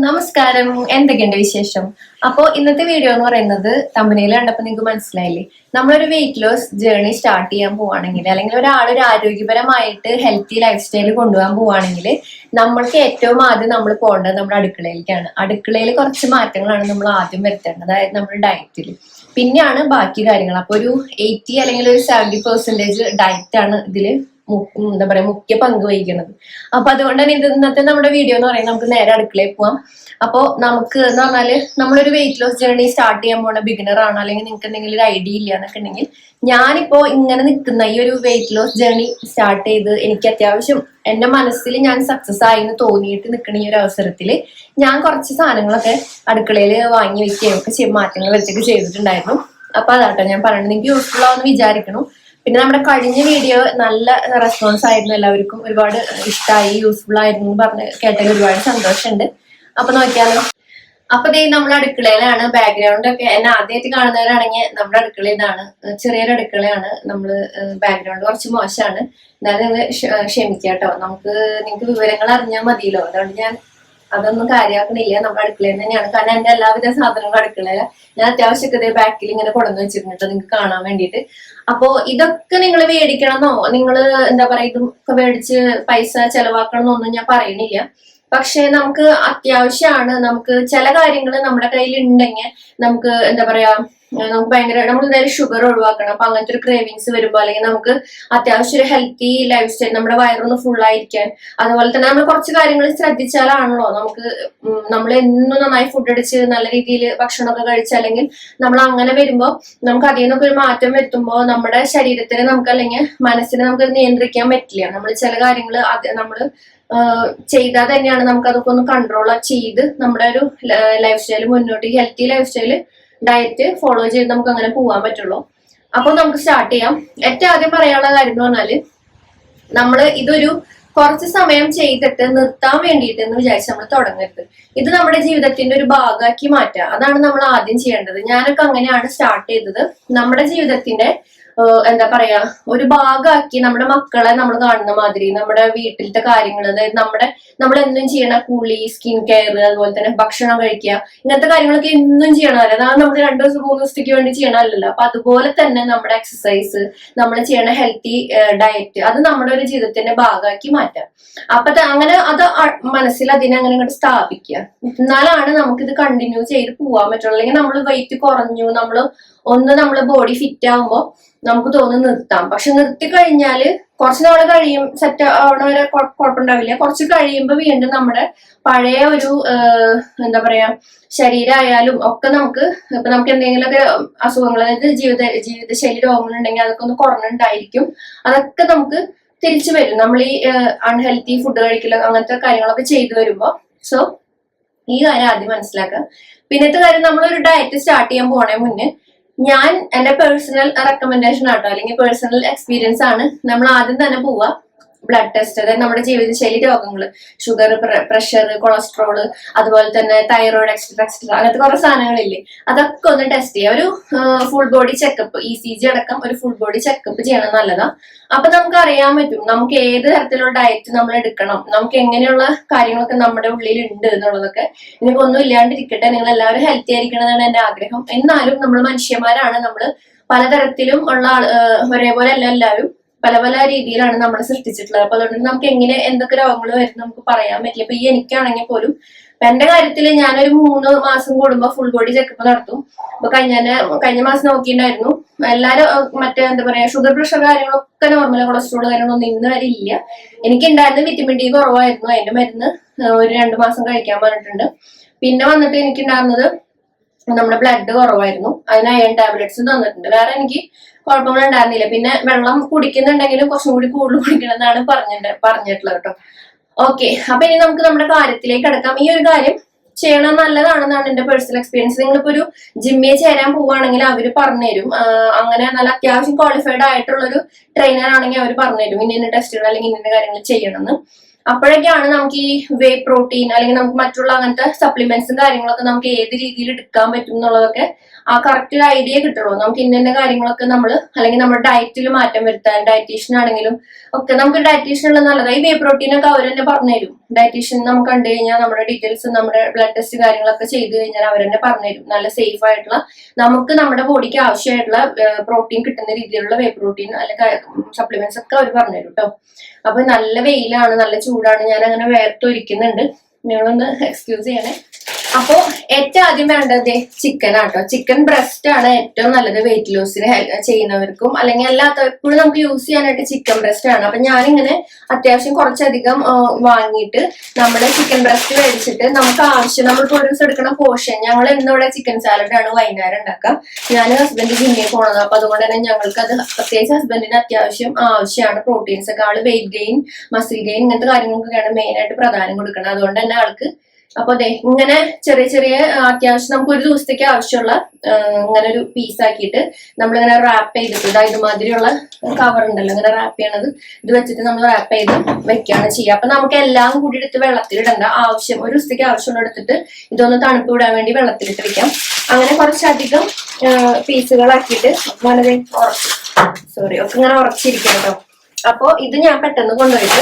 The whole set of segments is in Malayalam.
നമസ്കാരം. എന്തൊക്കെയുണ്ട് വിശേഷം? അപ്പോൾ ഇന്നത്തെ വീഡിയോ എന്ന് പറയുന്നത് തമ്പനയിൽ കണ്ടപ്പോൾ നിങ്ങൾക്ക് മനസ്സിലായില്ലേ, നമ്മളൊരു വെയിറ്റ് ലോസ് ജേർണി സ്റ്റാർട്ട് ചെയ്യാൻ പോവാണെങ്കിൽ, അല്ലെങ്കിൽ ഒരാളൊരു ആരോഗ്യപരമായിട്ട് ഹെൽത്തി ലൈഫ് സ്റ്റൈൽ കൊണ്ടുപോകാൻ പോവാണെങ്കിൽ നമ്മൾക്ക് ഏറ്റവും ആദ്യം നമ്മൾ പോകേണ്ടത് നമ്മുടെ അടുക്കളയിലേക്കാണ്. അടുക്കളയിൽ കുറച്ച് മാറ്റങ്ങളാണ് നമ്മൾ ആദ്യം വരുത്തേണ്ടത്, അതായത് നമ്മുടെ ഡയറ്റിൽ. പിന്നെയാണ് ബാക്കി കാര്യങ്ങൾ. അപ്പൊ ഒരു 80 അല്ലെങ്കിൽ ഒരു 70% ഡയറ്റ് ആണ് ഇതിൽ എന്താ പറയാ മുഖ്യ പങ്ക് വഹിക്കുന്നത്. അപ്പൊ അതുകൊണ്ട് തന്നെ ഇന്നത്തെ നമ്മുടെ വീഡിയോ എന്ന് പറയുന്നത് നമുക്ക് നേരെ അടുക്കളയിൽ പോവാം. അപ്പോൾ നമുക്ക് എന്ന് പറഞ്ഞാല് നമ്മളൊരു വെയിറ്റ് ലോസ് ജേർണി സ്റ്റാർട്ട് ചെയ്യാൻ പോണ ബിഗിനർ ആണ്, അല്ലെങ്കിൽ നിങ്ങൾക്ക് എന്തെങ്കിലും ഒരു ഐഡിയ ഇല്ല എന്നൊക്കെ ഉണ്ടെങ്കിൽ, ഞാനിപ്പോ ഇങ്ങനെ നിൽക്കുന്ന ഈ ഒരു വെയിറ്റ് ലോസ് ജേർണി സ്റ്റാർട്ട് ചെയ്ത് എനിക്ക് അത്യാവശ്യം എന്റെ മനസ്സിൽ ഞാൻ സക്സസ് ആയി എന്ന് തോന്നിയിട്ട് നിൽക്കുന്ന ഈ ഒരു അവസരത്തിൽ ഞാൻ കുറച്ച് സാധനങ്ങളൊക്കെ അടുക്കളയിൽ വാങ്ങി വെക്കുകയും ഒക്കെ മാറ്റങ്ങൾ വെച്ചൊക്കെ ചെയ്തിട്ടുണ്ടായിരുന്നു. അപ്പൊ അതാട്ടോ ഞാൻ പറയുന്നത്, നിങ്ങൾക്ക് യൂസ്ഫുൾ ആവുമെന്ന് വിചാരിക്കണം. പിന്നെ നമ്മുടെ കഴിഞ്ഞ വീഡിയോ നല്ല റെസ്പോൺസ് ആയിരുന്നു, എല്ലാവർക്കും ഒരുപാട് ഇഷ്ടമായി, യൂസ്ഫുൾ ആയിരുന്നു പറഞ്ഞ് കേട്ടതിൽ ഒരുപാട് സന്തോഷമുണ്ട്. അപ്പൊ നോക്കിയാലോ. അപ്പൊ ദേ നമ്മുടെ അടുക്കളയിലാണ്. ബാക്ക്ഗ്രൗണ്ട് ഒക്കെ എന്നെ ആദ്യമായിട്ട് കാണുന്നവരാണെങ്കിൽ നമ്മുടെ അടുക്കള ഇതാണ്. ചെറിയൊരു അടുക്കളയാണ്. നമ്മള് ബാക്ക്ഗ്രൗണ്ട് കുറച്ച് മോശമാണ്, എന്നാലും നിങ്ങൾ ക്ഷമിക്കാട്ടോ. നിങ്ങൾക്ക് വിവരങ്ങൾ അറിഞ്ഞാൽ മതിയല്ലോ, അതുകൊണ്ട് ഞാൻ അതൊന്നും കാര്യമാക്കണില്ല. നമ്മുടെ അടുക്കളയിൽ തന്നെയാണ്, കാരണം എന്റെ എല്ലാവിധ സാധനങ്ങളും അടുക്കളയില. ഞാൻ അത്യാവശ്യമൊക്കെ ബാക്കിൽ ഇങ്ങനെ കൊണ്ടുവന്ന് വെച്ചിരുന്നിട്ട് നിങ്ങൾക്ക് കാണാൻ വേണ്ടിയിട്ട്. അപ്പോ ഇതൊക്കെ നിങ്ങൾ മേടിക്കണമെന്നോ, നിങ്ങൾ എന്താ പറയാ ഇതൊക്കെ മേടിച്ച് പൈസ ചെലവാക്കണമെന്നൊന്നും ഞാൻ പറയണില്ല. പക്ഷെ നമുക്ക് അത്യാവശ്യമാണ്. നമുക്ക് ചില കാര്യങ്ങൾ നമ്മുടെ കയ്യിൽ ഉണ്ടെങ്കിൽ നമുക്ക് എന്താ പറയാ നമുക്ക് ഭയങ്കര, നമ്മൾ എന്തായാലും ഷുഗർ ഒഴിവാക്കണം. അപ്പൊ അങ്ങനത്തെ ഒരു ക്രേവിങ്സ് വരുമ്പോൾ, അല്ലെങ്കിൽ നമുക്ക് അത്യാവശ്യം ഒരു ഹെൽത്തി ലൈഫ് സ്റ്റൈൽ, നമ്മുടെ വയറൊന്ന് ഫുൾ ആയിരിക്കാൻ, അതുപോലെ തന്നെ നമ്മൾ കുറച്ച് കാര്യങ്ങൾ ശ്രദ്ധിച്ചാലാണല്ലോ നമ്മൾ എന്നും നന്നായി ഫുഡ് അടിച്ച് നല്ല രീതിയിൽ ഭക്ഷണമൊക്കെ കഴിച്ച്, അല്ലെങ്കിൽ നമ്മൾ അങ്ങനെ വരുമ്പോൾ നമുക്ക് അതിൽ നിന്നൊക്കെ ഒരു മാറ്റം വരുത്തുമ്പോൾ നമ്മുടെ ശരീരത്തിന് നമുക്ക് അല്ലെങ്കിൽ മനസ്സിനെ നമുക്ക് നിയന്ത്രിക്കാൻ പറ്റില്ല. നമ്മൾ ചില കാര്യങ്ങൾ നമ്മൾ ചെയ്താൽ തന്നെയാണ് നമുക്ക് അതൊക്കെ ഒന്ന് കൺട്രോൾ ചെയ്ത് നമ്മുടെ ഒരു ലൈഫ് സ്റ്റൈൽ മുന്നോട്ട്, healthy life style diet follow ചെയ്ത് നമുക്ക് അങ്ങനെ പോകാൻ പറ്റുള്ളൂ. അപ്പൊ നമുക്ക് സ്റ്റാർട്ട് ചെയ്യാം. ഏറ്റവും ആദ്യം പറയാനുള്ള കാര്യം എന്ന് പറഞ്ഞാല്, ഇതൊരു കുറച്ച് സമയം ചെയ്തിട്ട് നിർത്താൻ വേണ്ടിയിട്ട് എന്ന് വിചാരിച്ച് നമ്മൾ തുടങ്ങരുത്. ഇത് നമ്മുടെ ജീവിതത്തിന്റെ ഒരു ഭാഗമാക്കി മാറ്റുക, അതാണ് നമ്മൾ ആദ്യം ചെയ്യേണ്ടത്. ഞാനൊക്കെ അങ്ങനെയാണ് സ്റ്റാർട്ട് ചെയ്തത്. നമ്മുടെ ജീവിതത്തിന്റെ എന്താ പറയാ ഒരു ഭാഗമാക്കി, നമ്മുടെ മക്കളെ നമ്മൾ കാണുന്ന മാതിരി നമ്മുടെ വീട്ടിലത്തെ കാര്യങ്ങൾ, അതായത് നമ്മൾ എന്നും ചെയ്യണ കുളി, സ്കിൻ കെയർ, അതുപോലെ തന്നെ ഭക്ഷണം കഴിക്കുക, ഇങ്ങനത്തെ കാര്യങ്ങളൊക്കെ എന്നും ചെയ്യണം. അതാണ് നമ്മൾ 2 ദിവസം 3 ദിവസത്തേക്ക് വേണ്ടി ചെയ്യണമല്ലോ. അപ്പൊ അതുപോലെ തന്നെ നമ്മുടെ എക്സസൈസ്, നമ്മൾ ചെയ്യണ ഹെൽത്തി ഡയറ്റ്, അത് നമ്മുടെ ഒരു ജീവിതത്തിന്റെ ഭാഗമാക്കി മാറ്റാം. അപ്പൊ അങ്ങനെ അത് മനസ്സിൽ അതിനെ അങ്ങനെ ഇങ്ങോട്ട് സ്ഥാപിക്കുക. എന്നാലാണ് നമുക്കിത് കണ്ടിന്യൂ ചെയ്ത് പോവാൻ പറ്റുള്ളൂ. അല്ലെങ്കിൽ നമ്മൾ വെയിറ്റ് കുറഞ്ഞു, നമ്മള് ബോഡി ഫിറ്റ് ആവുമ്പോൾ നമുക്ക് തോന്നുന്നു നിർത്താം. പക്ഷെ നിർത്തി കഴിഞ്ഞാല് കുറച്ച് നാൾ കഴിയും, സെറ്റ് ആവണ വരെ കുഴപ്പമുണ്ടാവില്ല. കുറച്ച് കഴിയുമ്പോൾ വീണ്ടും നമ്മുടെ പഴയ ഒരു എന്താ പറയാ ശരീരമായാലും ഒക്കെ നമുക്ക് എന്തെങ്കിലുമൊക്കെ അസുഖങ്ങൾ, അതായത് ജീവിതശൈലി രോഗങ്ങൾ ഉണ്ടെങ്കിൽ അതൊക്കെ ഒന്ന് കുറഞ്ഞിട്ടുണ്ടായിരിക്കും. അതൊക്കെ നമുക്ക് തിരിച്ചു വരും, നമ്മൾ ഈ അൺഹെൽത്തി ഫുഡ് കഴിക്കലോ അങ്ങനത്തെ കാര്യങ്ങളൊക്കെ ചെയ്തു വരുമ്പോ. സോ ഈ കാര്യം ആദ്യം മനസ്സിലാക്കുക. പിന്നത്തെ കാര്യം, നമ്മളൊരു ഡയറ്റ് സ്റ്റാർട്ട് ചെയ്യാൻ പോണേ മുന്നേ ഞാൻ എന്റെ പേഴ്സണൽ റെക്കമെൻഡേഷൻ ആട്ടോ, അല്ലെങ്കിൽ പേഴ്സണൽ എക്സ്പീരിയൻസ് ആണ്, നമ്മൾ ആദ്യം തന്നെ പോവുക ബ്ലഡ് ടെസ്റ്റ്, അതായത് നമ്മുടെ ജീവിതശൈലി രോഗങ്ങൾ, ഷുഗർ, പ്രഷർ, കൊളസ്ട്രോള്, അതുപോലെ തന്നെ തൈറോയിഡ്, എക്സ്ട്രാ അങ്ങനത്തെ കുറെ സാധനങ്ങളില്ലേ, അതൊക്കെ ഒന്ന് ടെസ്റ്റ് ചെയ്യുക. ഒരു ഫുൾ ബോഡി ചെക്കപ്പ്, ECG അടക്കം ഒരു ഫുൾ ബോഡി ചെക്കപ്പ് ചെയ്യണം, നല്ലതാ. അപ്പൊ നമുക്ക് അറിയാൻ പറ്റും നമുക്ക് ഏത് തരത്തിലുള്ള ഡയറ്റ് നമ്മൾ എടുക്കണം, നമുക്ക് എങ്ങനെയുള്ള കാര്യങ്ങളൊക്കെ നമ്മുടെ ഉള്ളിൽ ഉണ്ട് എന്നുള്ളതൊക്കെ. ഇനിയിപ്പോ ഒന്നും ഇല്ലാണ്ടിരിക്കട്ടെ, നിങ്ങൾ എല്ലാവരും ഹെൽത്തി ആയിരിക്കണമെന്നാണ് എന്റെ ആഗ്രഹം. എന്നാലും നമ്മൾ മനുഷ്യന്മാരാണ്, നമ്മൾ പലതരത്തിലും ഉള്ള ഒരേപോലെ അല്ല എല്ലാവരും, പല പല രീതിയിലാണ് നമ്മൾ സൃഷ്ടിച്ചിട്ടുള്ളത്. അപ്പൊ അതുകൊണ്ട് നമുക്ക് എങ്ങനെ എന്തൊക്കെ രോഗങ്ങൾ വരും നമുക്ക് പറയാൻ പറ്റില്ല. അപ്പൊ ഈ എനിക്കാണെങ്കിൽ പോലും എന്റെ കാര്യത്തിൽ ഞാനൊരു 3 മാസം കൂടുമ്പോ ഫുൾ ബോഡി ചെക്കപ്പ് നടത്തും. അപ്പൊ കഴിഞ്ഞ മാസം നോക്കിയിട്ടുണ്ടായിരുന്നു. എല്ലാരും മറ്റേ എന്താ പറയാ ഷുഗർ, പ്രഷർ കാര്യങ്ങളൊക്കെ നോർമൽ, കൊളസ്ട്രോൾ കാര്യങ്ങളൊന്നും ഇന്ന് വരെ ഇല്ല. എനിക്കുണ്ടായിരുന്ന വിറ്റമിൻ ഡി കുറവായിരുന്നു, അതിന്റെ മരുന്ന് ഒരു 2 മാസം കഴിക്കാൻ പറഞ്ഞിട്ടുണ്ട്. പിന്നെ വന്നിട്ട് എനിക്കുണ്ടായിരുന്നത് നമ്മുടെ ബ്ലഡ് കുറവായിരുന്നു, അതിന് അയൺ ടാബ്ലറ്റ്സ് തന്നിട്ടുണ്ട്. വേറെ എനിക്ക് കുഴപ്പങ്ങൾ ഉണ്ടായിരുന്നില്ല. പിന്നെ വെള്ളം കുടിക്കുന്നുണ്ടെങ്കിലും കുറച്ചും കൂടി കൂടുതൽ കുടിക്കണം എന്നാണ് പറഞ്ഞിട്ടുള്ളത് കേട്ടോ. ഓക്കെ, അപ്പൊ ഇനി നമുക്ക് നമ്മുടെ കാര്യത്തിലേക്ക് കിടക്കാം. ഈ ഒരു കാര്യം ചെയ്യണം നല്ലതാണെന്നാണ് എന്റെ പേഴ്സണൽ എക്സ്പീരിയൻസ്. നിങ്ങളിപ്പോ ഒരു ജിമ്മിൽ ചേരാൻ പോവുകയാണെങ്കിൽ അവർ പറഞ്ഞുതരും, അങ്ങനെ നല്ല അത്യാവശ്യം ക്വാളിഫൈഡ് ആയിട്ടുള്ള ഒരു ട്രെയിനർ ആണെങ്കിൽ അവർ പറഞ്ഞുതരും ഇന്ന ടെസ്റ്റുകൾ അല്ലെങ്കിൽ ഇന്ന കാര്യങ്ങൾ ചെയ്യണമെന്ന്. അപ്പോഴൊക്കെയാണ് നമുക്ക് ഈ വേ പ്രോട്ടീൻ അല്ലെങ്കിൽ നമുക്ക് മറ്റുള്ള അങ്ങനത്തെ സപ്ലിമെന്റ്സും കാര്യങ്ങളൊക്കെ നമുക്ക് ഏത് രീതിയിൽ എടുക്കാൻ പറ്റും എന്നുള്ളതൊക്കെ ആ കറക്റ്റ് ഒരു ഐഡിയ കിട്ടുള്ളൂ. നമുക്ക് ഇന്ന കാര്യങ്ങളൊക്കെ നമ്മൾ അല്ലെങ്കിൽ നമ്മുടെ ഡയറ്റിൽ മാറ്റം വരുത്താൻ ഡയറ്റീഷ്യൻ ആണെങ്കിലും ഒക്കെ നമുക്ക് ഡയറ്റീഷ്യൻ ഉള്ള നല്ലതാണ്. ഈ വേ പ്രോട്ടീൻ ഒക്കെ അവർ തന്നെ പറഞ്ഞുതരും. ഡയറ്റീഷ്യൻ നമുക്ക് കണ്ടു കഴിഞ്ഞാൽ നമ്മുടെ ഡീറ്റെയിൽസ് നമ്മുടെ ബ്ലഡ് ടെസ്റ്റ് കാര്യങ്ങളൊക്കെ ചെയ്ത് കഴിഞ്ഞാൽ അവർ തന്നെ പറഞ്ഞുതരും. നല്ല സേഫ് ആയിട്ടുള്ള നമുക്ക് നമ്മുടെ ബോഡിക്ക് ആവശ്യമായിട്ടുള്ള പ്രോട്ടീൻ കിട്ടുന്ന രീതിയിലുള്ള വേ പ്രോട്ടീൻ അല്ലെങ്കിൽ സപ്ലിമെന്റ്സ് ഒക്കെ അവർ പറഞ്ഞുതരും കേട്ടോ. അപ്പൊ നല്ല വെയിലാണ്, നല്ല ചൂടാണ്, ഞാൻ അങ്ങനെ വേർത്തൊരിക്കുന്നുണ്ട്, നിങ്ങളൊന്ന് എക്സ്ക്യൂസ് ചെയ്യണേ. അപ്പോ ഏറ്റവും ആദ്യം വേണ്ടത് ചിക്കൻ ആട്ടോ. ചിക്കൻ ബ്രസ്റ്റ് ആണ് ഏറ്റവും നല്ലത് വെയിറ്റ് ലോസിന് ചെയ്യുന്നവർക്കും അല്ലെങ്കിൽ അല്ലാത്തവർക്കും നമുക്ക് യൂസ് ചെയ്യാനായിട്ട് ചിക്കൻ ബ്രസ്റ്റ് ആണ്. അപ്പൊ ഞാനിങ്ങനെ അത്യാവശ്യം കുറച്ചധികം വാങ്ങിയിട്ട് നമ്മുടെ ചിക്കൻ ബ്രസ്റ്റ് മേടിച്ചിട്ട് നമുക്ക് ആവശ്യം നമ്മളിപ്പോ ഒരു ദിവസം എടുക്കുന്ന പോർഷൻ, ഞങ്ങൾ ഇന്നിവിടെ ചിക്കൻ സാലഡ് ആണ് വൈകുന്നേരം ഉണ്ടാക്കുക. ഞാൻ ഹസ്ബൻഡ് ജിമ്മിൽ പോണത്, അപ്പൊ അതുകൊണ്ട് തന്നെ ഞങ്ങൾക്ക് അത് പ്രത്യേകിച്ച് ഹസ്ബൻഡിന് അത്യാവശ്യം ആവശ്യമാണ്. പ്രോട്ടീൻസ് ഒക്കെ ആള് വെയിറ്റ് ഗെയിൻ, മസിൽ ഗെയിൻ ഇങ്ങനത്തെ കാര്യങ്ങൾക്കൊക്കെയാണ് മെയിൻ ആയിട്ട് പ്രാധാന്യം കൊടുക്കുന്നത്. അതുകൊണ്ട് തന്നെ ആൾക്ക് അപ്പൊ അതെ ഇങ്ങനെ ചെറിയ ചെറിയ അത്യാവശ്യം നമുക്ക് ഒരു ദിവസത്തേക്ക് ആവശ്യമുള്ള ഇങ്ങനെ ഒരു പീസ് ആക്കിയിട്ട് നമ്മളിങ്ങനെ റാപ്പ് ചെയ്തിട്ട് ഇതുമാതിരിയുള്ള കവർ ഉണ്ടല്ലോ ഇങ്ങനെ റാപ്പ് ചെയ്യണത്, ഇത് വെച്ചിട്ട് നമ്മൾ റാപ്പ് ചെയ്ത് വെക്കുകയാണ് ചെയ്യുക. അപ്പൊ നമുക്ക് എല്ലാം കൂടി എടുത്ത് വെള്ളത്തിലിടണ്ട, ആവശ്യം ഒരു ദിവസത്തേക്ക് ആവശ്യമുള്ള എടുത്തിട്ട് ഇതൊന്ന് തണുപ്പ് വിടാൻ വേണ്ടി വെള്ളത്തിലിട്ട് വെക്കാം. അങ്ങനെ കുറച്ചധികം പീസുകളാക്കിയിട്ട് വളരെ ഒക്കെ ഇങ്ങനെ ഉറച്ചിരിക്കണം കേട്ടോ. അപ്പൊ ഇത് ഞാൻ പെട്ടെന്ന് കൊണ്ടുപോയിട്ട്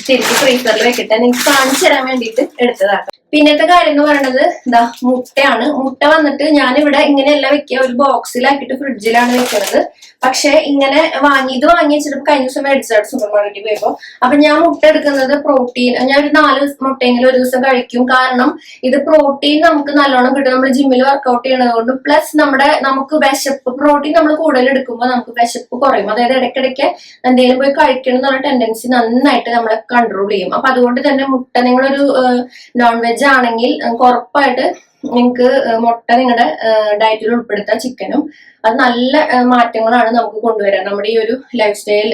തിരിച്ച് ഫ്രീസറിൽ വെക്കിട്ട് നിങ്ങൾക്ക് കാണിച്ചു തരാൻ വേണ്ടിയിട്ട് എടുത്തതാണ്. പിന്നത്തെ കാര്യം എന്ന് പറയുന്നത് ഇതാ മുട്ടയാണ്. മുട്ട വന്നിട്ട് ഞാനിവിടെ ഇങ്ങനെയല്ല വെക്കുക, ഒരു ബോക്സിലാക്കിയിട്ട് ഫ്രിഡ്ജിലാണ് വെക്കുന്നത്. പക്ഷെ ഇങ്ങനെ ഇത് വാങ്ങി വെച്ചിട്ട് കഴിഞ്ഞ ദിവസം മേടിച്ചാണ് സൂപ്പർ മാർക്കറ്റിൽ പോയപ്പോ. അപ്പൊ ഞാൻ മുട്ട എടുക്കുന്നത് പ്രോട്ടീൻ, ഞാൻ ഒരു 4 മുട്ടയെങ്കിലും ഒരു ദിവസം കഴിക്കും. കാരണം ഇത് പ്രോട്ടീൻ നമുക്ക് നല്ലോണം കിട്ടും നമ്മൾ ജിമ്മിൽ വർക്കൗട്ട് ചെയ്യണത് കൊണ്ട്. പ്ലസ് നമുക്ക് വിശപ്പ്, പ്രോട്ടീൻ നമ്മൾ കൂടുതൽ എടുക്കുമ്പോൾ നമുക്ക് വിശപ്പ് കുറയും. അതായത് ഇടയ്ക്കിടയ്ക്ക് എന്തെങ്കിലും പോയി കഴിക്കണം എന്നുള്ള ടെൻഡൻസി നന്നായിട്ട് നമ്മളെ കൺട്രോൾ ചെയ്യും. അപ്പൊ അതുകൊണ്ട് തന്നെ മുട്ട, നിങ്ങളൊരു നോൺ വെജ് ആണെങ്കിൽ ഉറപ്പായിട്ട് നിങ്ങൾക്ക് മുട്ട നിങ്ങളുടെ ഡയറ്റിൽ ഉൾപ്പെടുത്താം. ചിക്കനും അത് നല്ല മാറ്റങ്ങളാണ് നമുക്ക് കൊണ്ടുവരാൻ. നമ്മുടെ ഈ ഒരു ലൈഫ് സ്റ്റൈൽ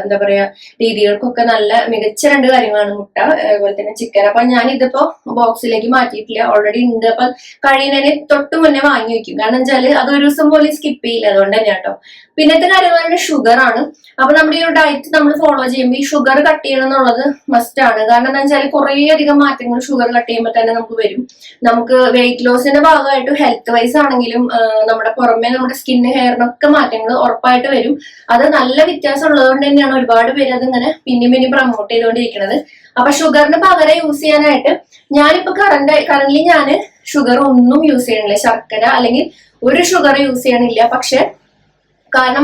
എന്താ പറയാ രീതികൾക്കൊക്കെ നല്ല മികച്ച 2 കാര്യങ്ങളാണ് മുട്ട അതുപോലെ തന്നെ ചിക്കൻ. അപ്പൊ ഞാൻ ഇതിപ്പോ ബോക്സിലേക്ക് മാറ്റിയിട്ടില്ല, ഓൾറെഡി ഉണ്ട്. അപ്പൊ കഴിയുന്നതിന് തൊട്ട് മുന്നേ വാങ്ങി വെക്കും. കാരണം വെച്ചാല് അതൊരു ദിവസം പോലും സ്കിപ്പ് ചെയ്യില്ല, അതുകൊണ്ട് തന്നെ കേട്ടോ. പിന്നത്തെ കാര്യം എന്ന് പറയുന്നത് ഷുഗർ ആണ്. അപ്പൊ നമ്മുടെ ഈ ഒരു ഡയറ്റ് നമ്മൾ ഫോളോ ചെയ്യുമ്പോൾ ഈ ഷുഗർ കട്ട് ചെയ്യണം എന്നുള്ളത് മസ്റ്റ് ആണ്. കാരണം എന്താ വെച്ചാൽ കുറേ അധികം മാറ്റങ്ങൾ ഷുഗർ കട്ട് ചെയ്യുമ്പോൾ തന്നെ നമുക്ക് വരും. നമുക്ക് വെയിറ്റ് ലോസിന്റെ ഭാഗമായിട്ട് ഹെൽത്ത് വൈസ് ആണെങ്കിലും നമ്മുടെ പുറമെ നമ്മുടെ സ്കിന്ന് ഹെയറിനൊക്കെ മാറ്റങ്ങൾ ഉറപ്പായിട്ട് വരും. അത് നല്ല വ്യത്യാസം ഉള്ളതുകൊണ്ട് തന്നെയാണ് ഒരുപാട് പേര് അതിങ്ങനെ പിന്നെയും പ്രൊമോട്ട് ചെയ്തുകൊണ്ടിരിക്കുന്നത്. അപ്പൊ ഷുഗറിന് പകരം യൂസ് ചെയ്യാനായിട്ട് ഞാനിപ്പോ കറന്റ്ലി ഞാന് ഷുഗർ ഒന്നും യൂസ് ചെയ്യണില്ല, ശർക്കര അല്ലെങ്കിൽ ഒരു ഷുഗർ യൂസ് ചെയ്യണില്ല. പക്ഷെ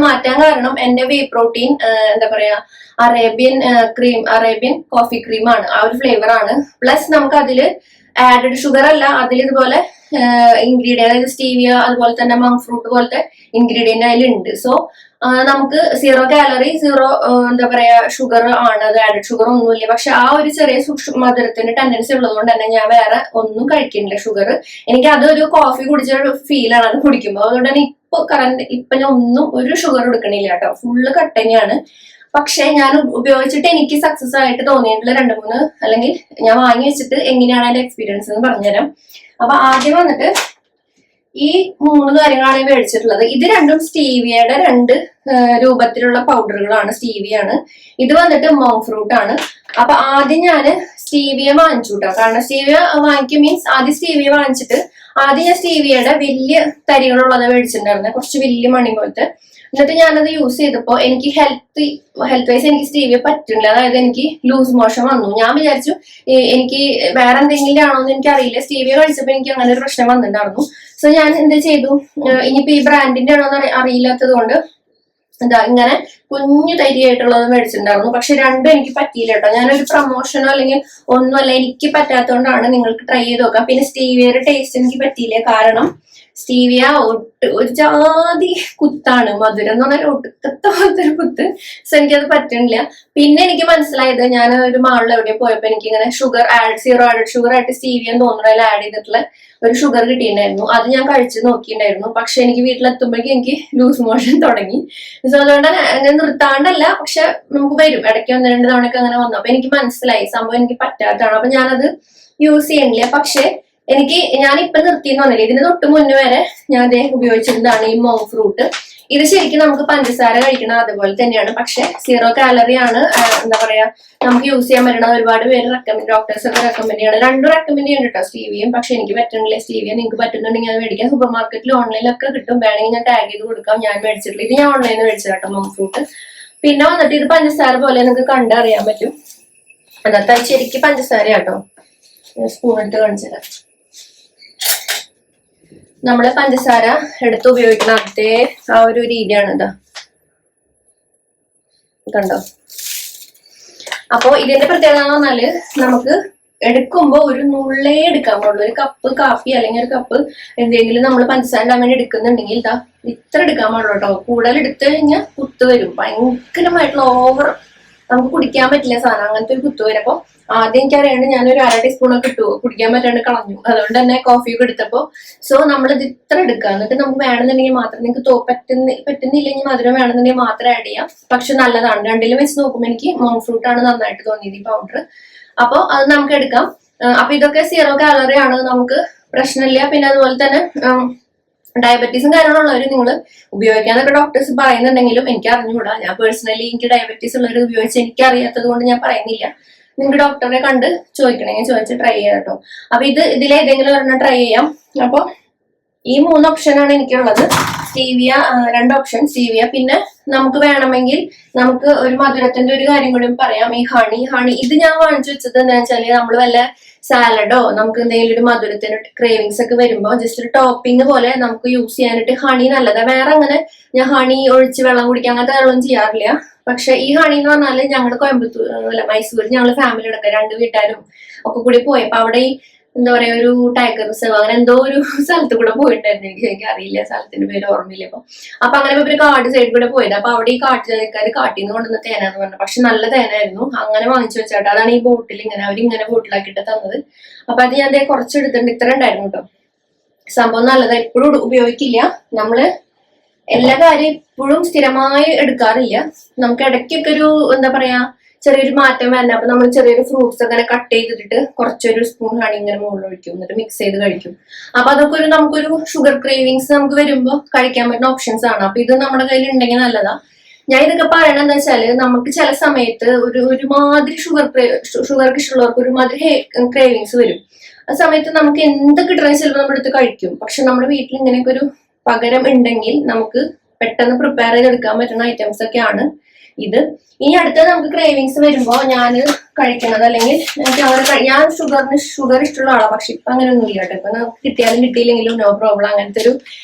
മാറ്റാൻ കാരണം എന്റെ വേ പ്രോട്ടീൻ എന്താ പറയാ അറേബ്യൻ കോഫി ക്രീം ആണ്, ആ ഒരു ഫ്ലേവർ ആണ്. പ്ലസ് നമുക്ക് അതില് ആഡഡ് ഷുഗർ അല്ല, അതിൽ ഇതുപോലെ ഇൻഗ്രീഡിയൻ, അതായത് സ്റ്റീവിയ അതുപോലെ തന്നെ മങ് ഫ്രൂട്ട് പോലത്തെ ഇൻഗ്രീഡിയന്റ് അതിലുണ്ട്. സോ നമുക്ക് 0 കാലറി 0 എന്താ പറയാ ഷുഗർ ആണ്, അത് ആഡഡ് ഷുഗർ ഒന്നുമില്ല. പക്ഷെ ആ ഒരു ചെറിയ മധുരത്തിന്റെ ടെൻഡൻസി ഉള്ളതുകൊണ്ട് തന്നെ ഞാൻ വേറെ ഒന്നും കഴിക്കുന്നില്ല ഷുഗർ. എനിക്ക് അതൊരു കോഫി കുടിച്ച ഫീലാണ് അത് കുടിക്കുമ്പോൾ. അതുകൊണ്ട് തന്നെ ഇപ്പൊ ഞാൻ ഒരു ഷുഗർ എടുക്കണില്ല കേട്ടോ, ഫുള്ള് കട്ട് തന്നെയാണ്. പക്ഷെ ഞാൻ ഉപയോഗിച്ചിട്ട് എനിക്ക് സക്സസ് ആയിട്ട് തോന്നിയിട്ടുള്ള 2-3 അല്ലെങ്കിൽ ഞാൻ വാങ്ങി വെച്ചിട്ട് എങ്ങനെയാണ് അതിന്റെ എക്സ്പീരിയൻസ് എന്ന് പറഞ്ഞുതരാം. അപ്പൊ ആദ്യം വന്നിട്ട് ഈ 3 കാര്യങ്ങളാണ് മേടിച്ചിട്ടുള്ളത്. ഇത് രണ്ടും സ്റ്റീവിയയുടെ 2 രൂപത്തിലുള്ള പൗഡറുകളാണ്, സ്റ്റീവിയാണ്. ഇത് വന്നിട്ട് മോങ് ഫ്രൂട്ട് ആണ്. അപ്പൊ ആദ്യം ഞാന് സ്റ്റീവിയ വാങ്ങിച്ചു കേട്ടോ. കാരണം സ്റ്റീവിയ വാങ്ങിക്കും മീൻസ് ആദ്യം സ്റ്റീവിയ വാങ്ങിച്ചിട്ട് ആദ്യം ഞാൻ സ്റ്റീവിയയുടെ വലിയ തരികളുള്ളത് മേടിച്ചിട്ടുണ്ടായിരുന്നു, കുറച്ച് വലിയ മണി പോലത്തെ. എന്നിട്ട് ഞാനത് യൂസ് ചെയ്തപ്പോ എനിക്ക് ഹെൽത്ത് വൈസ് എനിക്ക് സ്റ്റീവിയ പറ്റുന്നില്ല. അതായത് എനിക്ക് ലൂസ് മോഷൻ വന്നു. ഞാൻ വിചാരിച്ചു എനിക്ക് വേറെ എന്തെങ്കിലും ആണോ എന്ന് എനിക്ക് അറിയില്ല. സ്റ്റീവിയ കഴിച്ചപ്പോ എനിക്ക് അങ്ങനെ ഒരു പ്രശ്നം വന്നിട്ടുണ്ടായിരുന്നു. സോ ഞാൻ എന്ത് ചെയ്തു, ഇനിയിപ്പോ ഈ ബ്രാൻഡിന്റെ ആണോ എന്ന് അറിയില്ലാത്തത് കൊണ്ട് ഇങ്ങനെ കുഞ്ഞു തരിയായിട്ടുള്ളത് മേടിച്ചിട്ടുണ്ടായിരുന്നു. പക്ഷെ രണ്ടും എനിക്ക് പറ്റിയില്ല കേട്ടോ. ഞാനൊരു പ്രൊമോഷനോ അല്ലെങ്കിൽ ഒന്നുമല്ല, എനിക്ക് പറ്റാത്തതുകൊണ്ടാണ്. നിങ്ങൾക്ക് ട്രൈ ചെയ്ത് നോക്കാം. പിന്നെ സ്റ്റീവിയയുടെ ടേസ്റ്റ് എനിക്ക് പറ്റിയില്ല. കാരണം സ്റ്റീവിയ ഒരു ജാതി കുത്താണ്, മധുരം എന്ന് പറഞ്ഞാൽ ഒടുക്കത്തെ പോലത്തെ ഒരു കുത്ത്. സോ എനിക്കത് പറ്റണില്ല. പിന്നെ എനിക്ക് മനസ്സിലായത്, ഞാൻ ഒരു മാളിൽ എവിടെ പോയപ്പോ എനിക്ക് ഇങ്ങനെ ഷുഗർ 0 ആഡഡ് ഷുഗർ ആയിട്ട് സ്റ്റീവിയ തോന്നുന്നതിൽ ആഡ് ചെയ്തിട്ടുള്ള ഒരു ഷുഗർ കിട്ടിയിട്ടുണ്ടായിരുന്നു. അത് ഞാൻ കഴിച്ച് നോക്കിയിട്ടുണ്ടായിരുന്നു. പക്ഷെ എനിക്ക് വീട്ടിലെത്തുമ്പോഴേക്കും എനിക്ക് ലൂസ് മോഷൻ തുടങ്ങി. സോ അതുകൊണ്ട് ഞാൻ നിർത്താണ്ടല്ല, പക്ഷെ നമുക്ക് വരും ഇടയ്ക്ക് 1-2 തവണയൊക്കെ അങ്ങനെ വന്നു. അപ്പൊ എനിക്ക് മനസ്സിലായി സംഭവം എനിക്ക് പറ്റാത്തതാണ്. അപ്പൊ ഞാനത് യൂസ് ചെയ്യണില്ല. പക്ഷെ ഞാൻ ഇപ്പൊ നിർത്തിയെന്ന് പറഞ്ഞില്ല, ഇതിന് തൊട്ട് മുന്നേ വരെ ഞാൻ ഉപയോഗിച്ചിരുന്നതാണ് ഈ മോങ് ഫ്രൂട്ട്. ഇത് ശരിക്കും നമുക്ക് പഞ്ചസാര കഴിക്കണം അതുപോലെ തന്നെയാണ്, പക്ഷെ 0 കാലറി ആണ്. എന്താ പറയാ, നമുക്ക് യൂസ് ചെയ്യാൻ പറ്റണം. ഒരുപാട് പേര് ഡോക്ടേഴ്സ് ഒക്കെ റെക്കമെൻഡ് ചെയ്യണം. രണ്ടും റെക്കമെൻഡ് ചെയ്യണം കേട്ടോ, സ്റ്റീവിയും. പക്ഷെ എനിക്ക് പറ്റുന്നില്ല സ്റ്റീവിയ. നിങ്ങൾക്ക് പറ്റുന്നുണ്ടെങ്കിൽ അത് മേടിക്കാം. സൂപ്പർ മാർക്കറ്റിൽ ഓൺലൈനിലൊക്കെ കിട്ടും. വേണമെങ്കിൽ ഞാൻ ടാഗ് ചെയ്ത് കൊടുക്കാം. ഞാൻ മേടിച്ചിട്ടില്ല, ഇത് ഞാൻ ഓൺലൈനിൽ നിന്ന് മേടിച്ചത് കേട്ടോ, മോങ് ഫ്രൂട്ട്. പിന്നെ വന്നിട്ട് ഇത് പഞ്ചസാര പോലെ നിങ്ങൾക്ക് കണ്ടറിയാൻ പറ്റും. അതാ ശരിക്കും പഞ്ചസാര കേട്ടോ. സ്പൂൺ എടുത്ത് കാണിച്ചുതരാം. നമ്മള് പഞ്ചസാര എടുത്ത് ഉപയോഗിക്കുന്ന അതേ ആ ഒരു രീതിയാണ് ഇതാ, കണ്ടോ. അപ്പൊ ഇതിന്റെ പ്രത്യേകത എന്ന് പറഞ്ഞാല് നമുക്ക് എടുക്കുമ്പോ ഒരു നുള്ളേ എടുക്കാൻ പാടുള്ളൂ. ഒരു കപ്പ് കാപ്പി അല്ലെങ്കിൽ ഒരു കപ്പ് എന്തെങ്കിലും നമ്മൾ പഞ്ചസാര ഇടാൻ വേണ്ടി എടുക്കുന്നുണ്ടെങ്കിൽ ഇതാ ഇത്ര എടുക്കാൻ പാടുള്ളൂ കേട്ടോ. കൂടുതൽ എടുത്തു കഴിഞ്ഞാൽ കുത്തു വരും, ഭയങ്കരമായിട്ടുള്ള ഓവർ നമുക്ക് കുടിക്കാൻ പറ്റില്ല സാധനം, അങ്ങനത്തെ ഒരു കുത്തു വരും. അപ്പൊ ആദ്യം എനിക്കറിയാണ്ട് ഞാനൊരു 1/2 ടീസ്പൂണൊക്കെ ഇട്ടു, കുടിക്കാൻ പറ്റാണ്ട് കളഞ്ഞു. അതുകൊണ്ട് തന്നെ കോഫിയൊക്കെ എടുത്തപ്പോ നമ്മളിത് ഇത്ര എടുക്കുക. എന്നിട്ട് നമുക്ക് വേണമെന്നുണ്ടെങ്കിൽ മാത്രം, നിങ്ങൾക്ക് പറ്റുന്നില്ലെങ്കിൽ മധുരം വേണമെന്നുണ്ടെങ്കിൽ മാത്രം ആഡ് ചെയ്യാം. പക്ഷെ നല്ലതാണ്. രണ്ടിലും വെച്ച് നോക്കുമ്പോൾ എനിക്ക് മോങ് ഫ്രൂട്ട് ആണ് നന്നായിട്ട് തോന്നിയത് ഈ പൗഡർ. അപ്പൊ അത് നമുക്ക് എടുക്കാം. അപ്പൊ ഇതൊക്കെ 0 കാലറി ആണ്, നമുക്ക് പ്രശ്നമില്ല. പിന്നെ അതുപോലെ തന്നെ ഡയബറ്റീസും കാര്യങ്ങളുള്ളവർ നിങ്ങൾ ഉപയോഗിക്കാനൊക്കെ ഡോക്ടേഴ്സ് പറയുന്നുണ്ടെങ്കിലും എനിക്ക് അറിഞ്ഞുകൂടാ. ഞാൻ പേഴ്സണലി എനിക്ക് ഡയബറ്റീസ് ഉള്ളവർ ഉപയോഗിച്ച് എനിക്ക് അറിയാത്തത് കൊണ്ട് ഞാൻ പറയുന്നില്ല. നിങ്ങൾക്ക് ഡോക്ടറെ കണ്ട് ചോദിക്കണമെങ്കിൽ ചോദിച്ച് ട്രൈ ചെയ്യാം കേട്ടോ. അപ്പൊ ഇതിലേതെങ്കിലും ഒരെണ്ണം ട്രൈ ചെയ്യാം. അപ്പൊ ഈ 3 ഓപ്ഷനാണ് എനിക്കുള്ളത്. Stevia 2 option stevia. പിന്നെ നമുക്ക് വേണമെങ്കിൽ നമുക്ക് ഒരു മധുരത്തിന്റെ ഒരു കാര്യം കൂടി പറയാം. ഈ ഹണി ഇത് ഞാൻ വാങ്ങിച്ചു വെച്ചത് എന്താ വെച്ചാല്, നമ്മൾ വല്ല സാലഡോ നമുക്ക് എന്തെങ്കിലും ഒരു മധുരത്തിന് ക്രേവിങ്സ് ഒക്കെ വരുമ്പോ ജസ്റ്റ് ഒരു ടോപ്പിംഗ് പോലെ നമുക്ക് യൂസ് ചെയ്യാനായിട്ട് ഹണി നല്ലതാ. വേറെ അങ്ങനെ ഞാൻ ഹണി ഒഴിച്ച് വെള്ളം കുടിക്കാൻ അങ്ങനത്തെ വെള്ളം ചെയ്യാറില്ല. പക്ഷെ ഈ ഹണി എന്ന് പറഞ്ഞാല് ഞങ്ങളുടെ കോയമ്പത്തൂർ അല്ല മൈസൂർ ഞങ്ങള് ഫാമിലി അടക്കം 2 വീട്ടുകാരും ഒക്കെ കൂടി പോയപ്പോ അവിടെ ഈ എന്താ പറയാ ഒരു ടൈഗർ റിസർവ് അങ്ങനെ എന്തോ ഒരു സ്ഥലത്ത് കൂടെ പോയിട്ടുണ്ടായിരുന്നു. എനിക്ക് അറിയില്ല, സ്ഥലത്തിന്റെ പേര് ഓർമ്മയില്ല. അപ്പൊ അങ്ങനെ ഇവര് കാട് സൈഡിൽ കൂടെ പോയത്. അപ്പൊ അവിടെ ഈ കാട്ടിലേക്കാര് കാട്ടിന്ന് കൊണ്ടുവന്ന തേനാന്ന് പറഞ്ഞു. പക്ഷെ നല്ല തേനായിരുന്നു. അങ്ങനെ വാങ്ങിച്ചു വെച്ചാട്ടോ. അതാണ് ഈ ബോട്ടിൽ ഇങ്ങനെ അവരിങ്ങനെ ബോട്ടിലാക്കിയിട്ട് തന്നത്. അപ്പൊ അത് ഞാൻ കുറച്ചെടുത്തിട്ടുണ്ട്. ഇത്ര ഉണ്ടായിരുന്നു കേട്ടോ. സംഭവം നല്ലതാ. എപ്പോഴും ഉപയോഗിക്കില്ല നമ്മള്, എല്ലാ കാര്യം എപ്പോഴും സ്ഥിരമായി എടുക്കാറില്ല. നമുക്ക് ഇടയ്ക്കൊക്കെ ഒരു എന്താ പറയാ ചെറിയൊരു മാറ്റം വരണം. അപ്പൊ നമ്മൾ ചെറിയൊരു ഫ്രൂട്ട്സ് അങ്ങനെ കട്ട് ചെയ്തിട്ട് കുറച്ചൊരു സ്പൂൺ ഹണി ഇങ്ങനെ മുകളിൽ ഒഴിക്കും, എന്നിട്ട് മിക്സ് ചെയ്ത് കഴിക്കും. അപ്പൊ അതൊക്കെ നമുക്കൊരു ഷുഗർ ക്രേവിങ്സ് നമുക്ക് വരുമ്പോൾ കഴിക്കാൻ പറ്റുന്ന ഓപ്ഷൻസ് ആണ്. അപ്പൊ ഇത് നമ്മുടെ കയ്യിൽ ഉണ്ടെങ്കിൽ നല്ലതാ. ഞാൻ ഇതൊക്കെ പറയണത് എന്താ വെച്ചാല്, നമുക്ക് ചില സമയത്ത് ഒരുമാതിരി ഷുഗർക്ക് ഇഷ്ടമുള്ളവർക്ക് ഒരുമാതിരി ക്രേവിങ്സ് വരും. ആ സമയത്ത് നമുക്ക് എന്തൊക്കെ ഡ്രൈസ് ചിലപ്പോൾ നമ്മുടെ അടുത്ത് കഴിക്കും. പക്ഷെ നമ്മുടെ വീട്ടിൽ ഇങ്ങനെയൊക്കെ ഒരു പകരം ഉണ്ടെങ്കിൽ നമുക്ക് പെട്ടെന്ന് പ്രിപ്പയർ ചെയ്തെടുക്കാൻ പറ്റുന്ന ഐറ്റംസ് ഒക്കെയാണ് ഇത്. ഇനി അടുത്തത് നമുക്ക് ക്രേവിങ്സ് വരുമ്പോ ഞാൻ കഴിക്കുന്നത്, അല്ലെങ്കിൽ ഞാൻ ഷുഗർ ഇഷ്ടമുള്ള ആളാണ്. പക്ഷെ ഇപ്പൊ അങ്ങനെ ഒന്നും ഇല്ല കേട്ടോ. ഇപ്പൊ നമുക്ക് കിട്ടിയാലും കിട്ടിയില്ലെങ്കിലും നോ പ്രോബ്ലം, അങ്ങനത്തെ ഒരു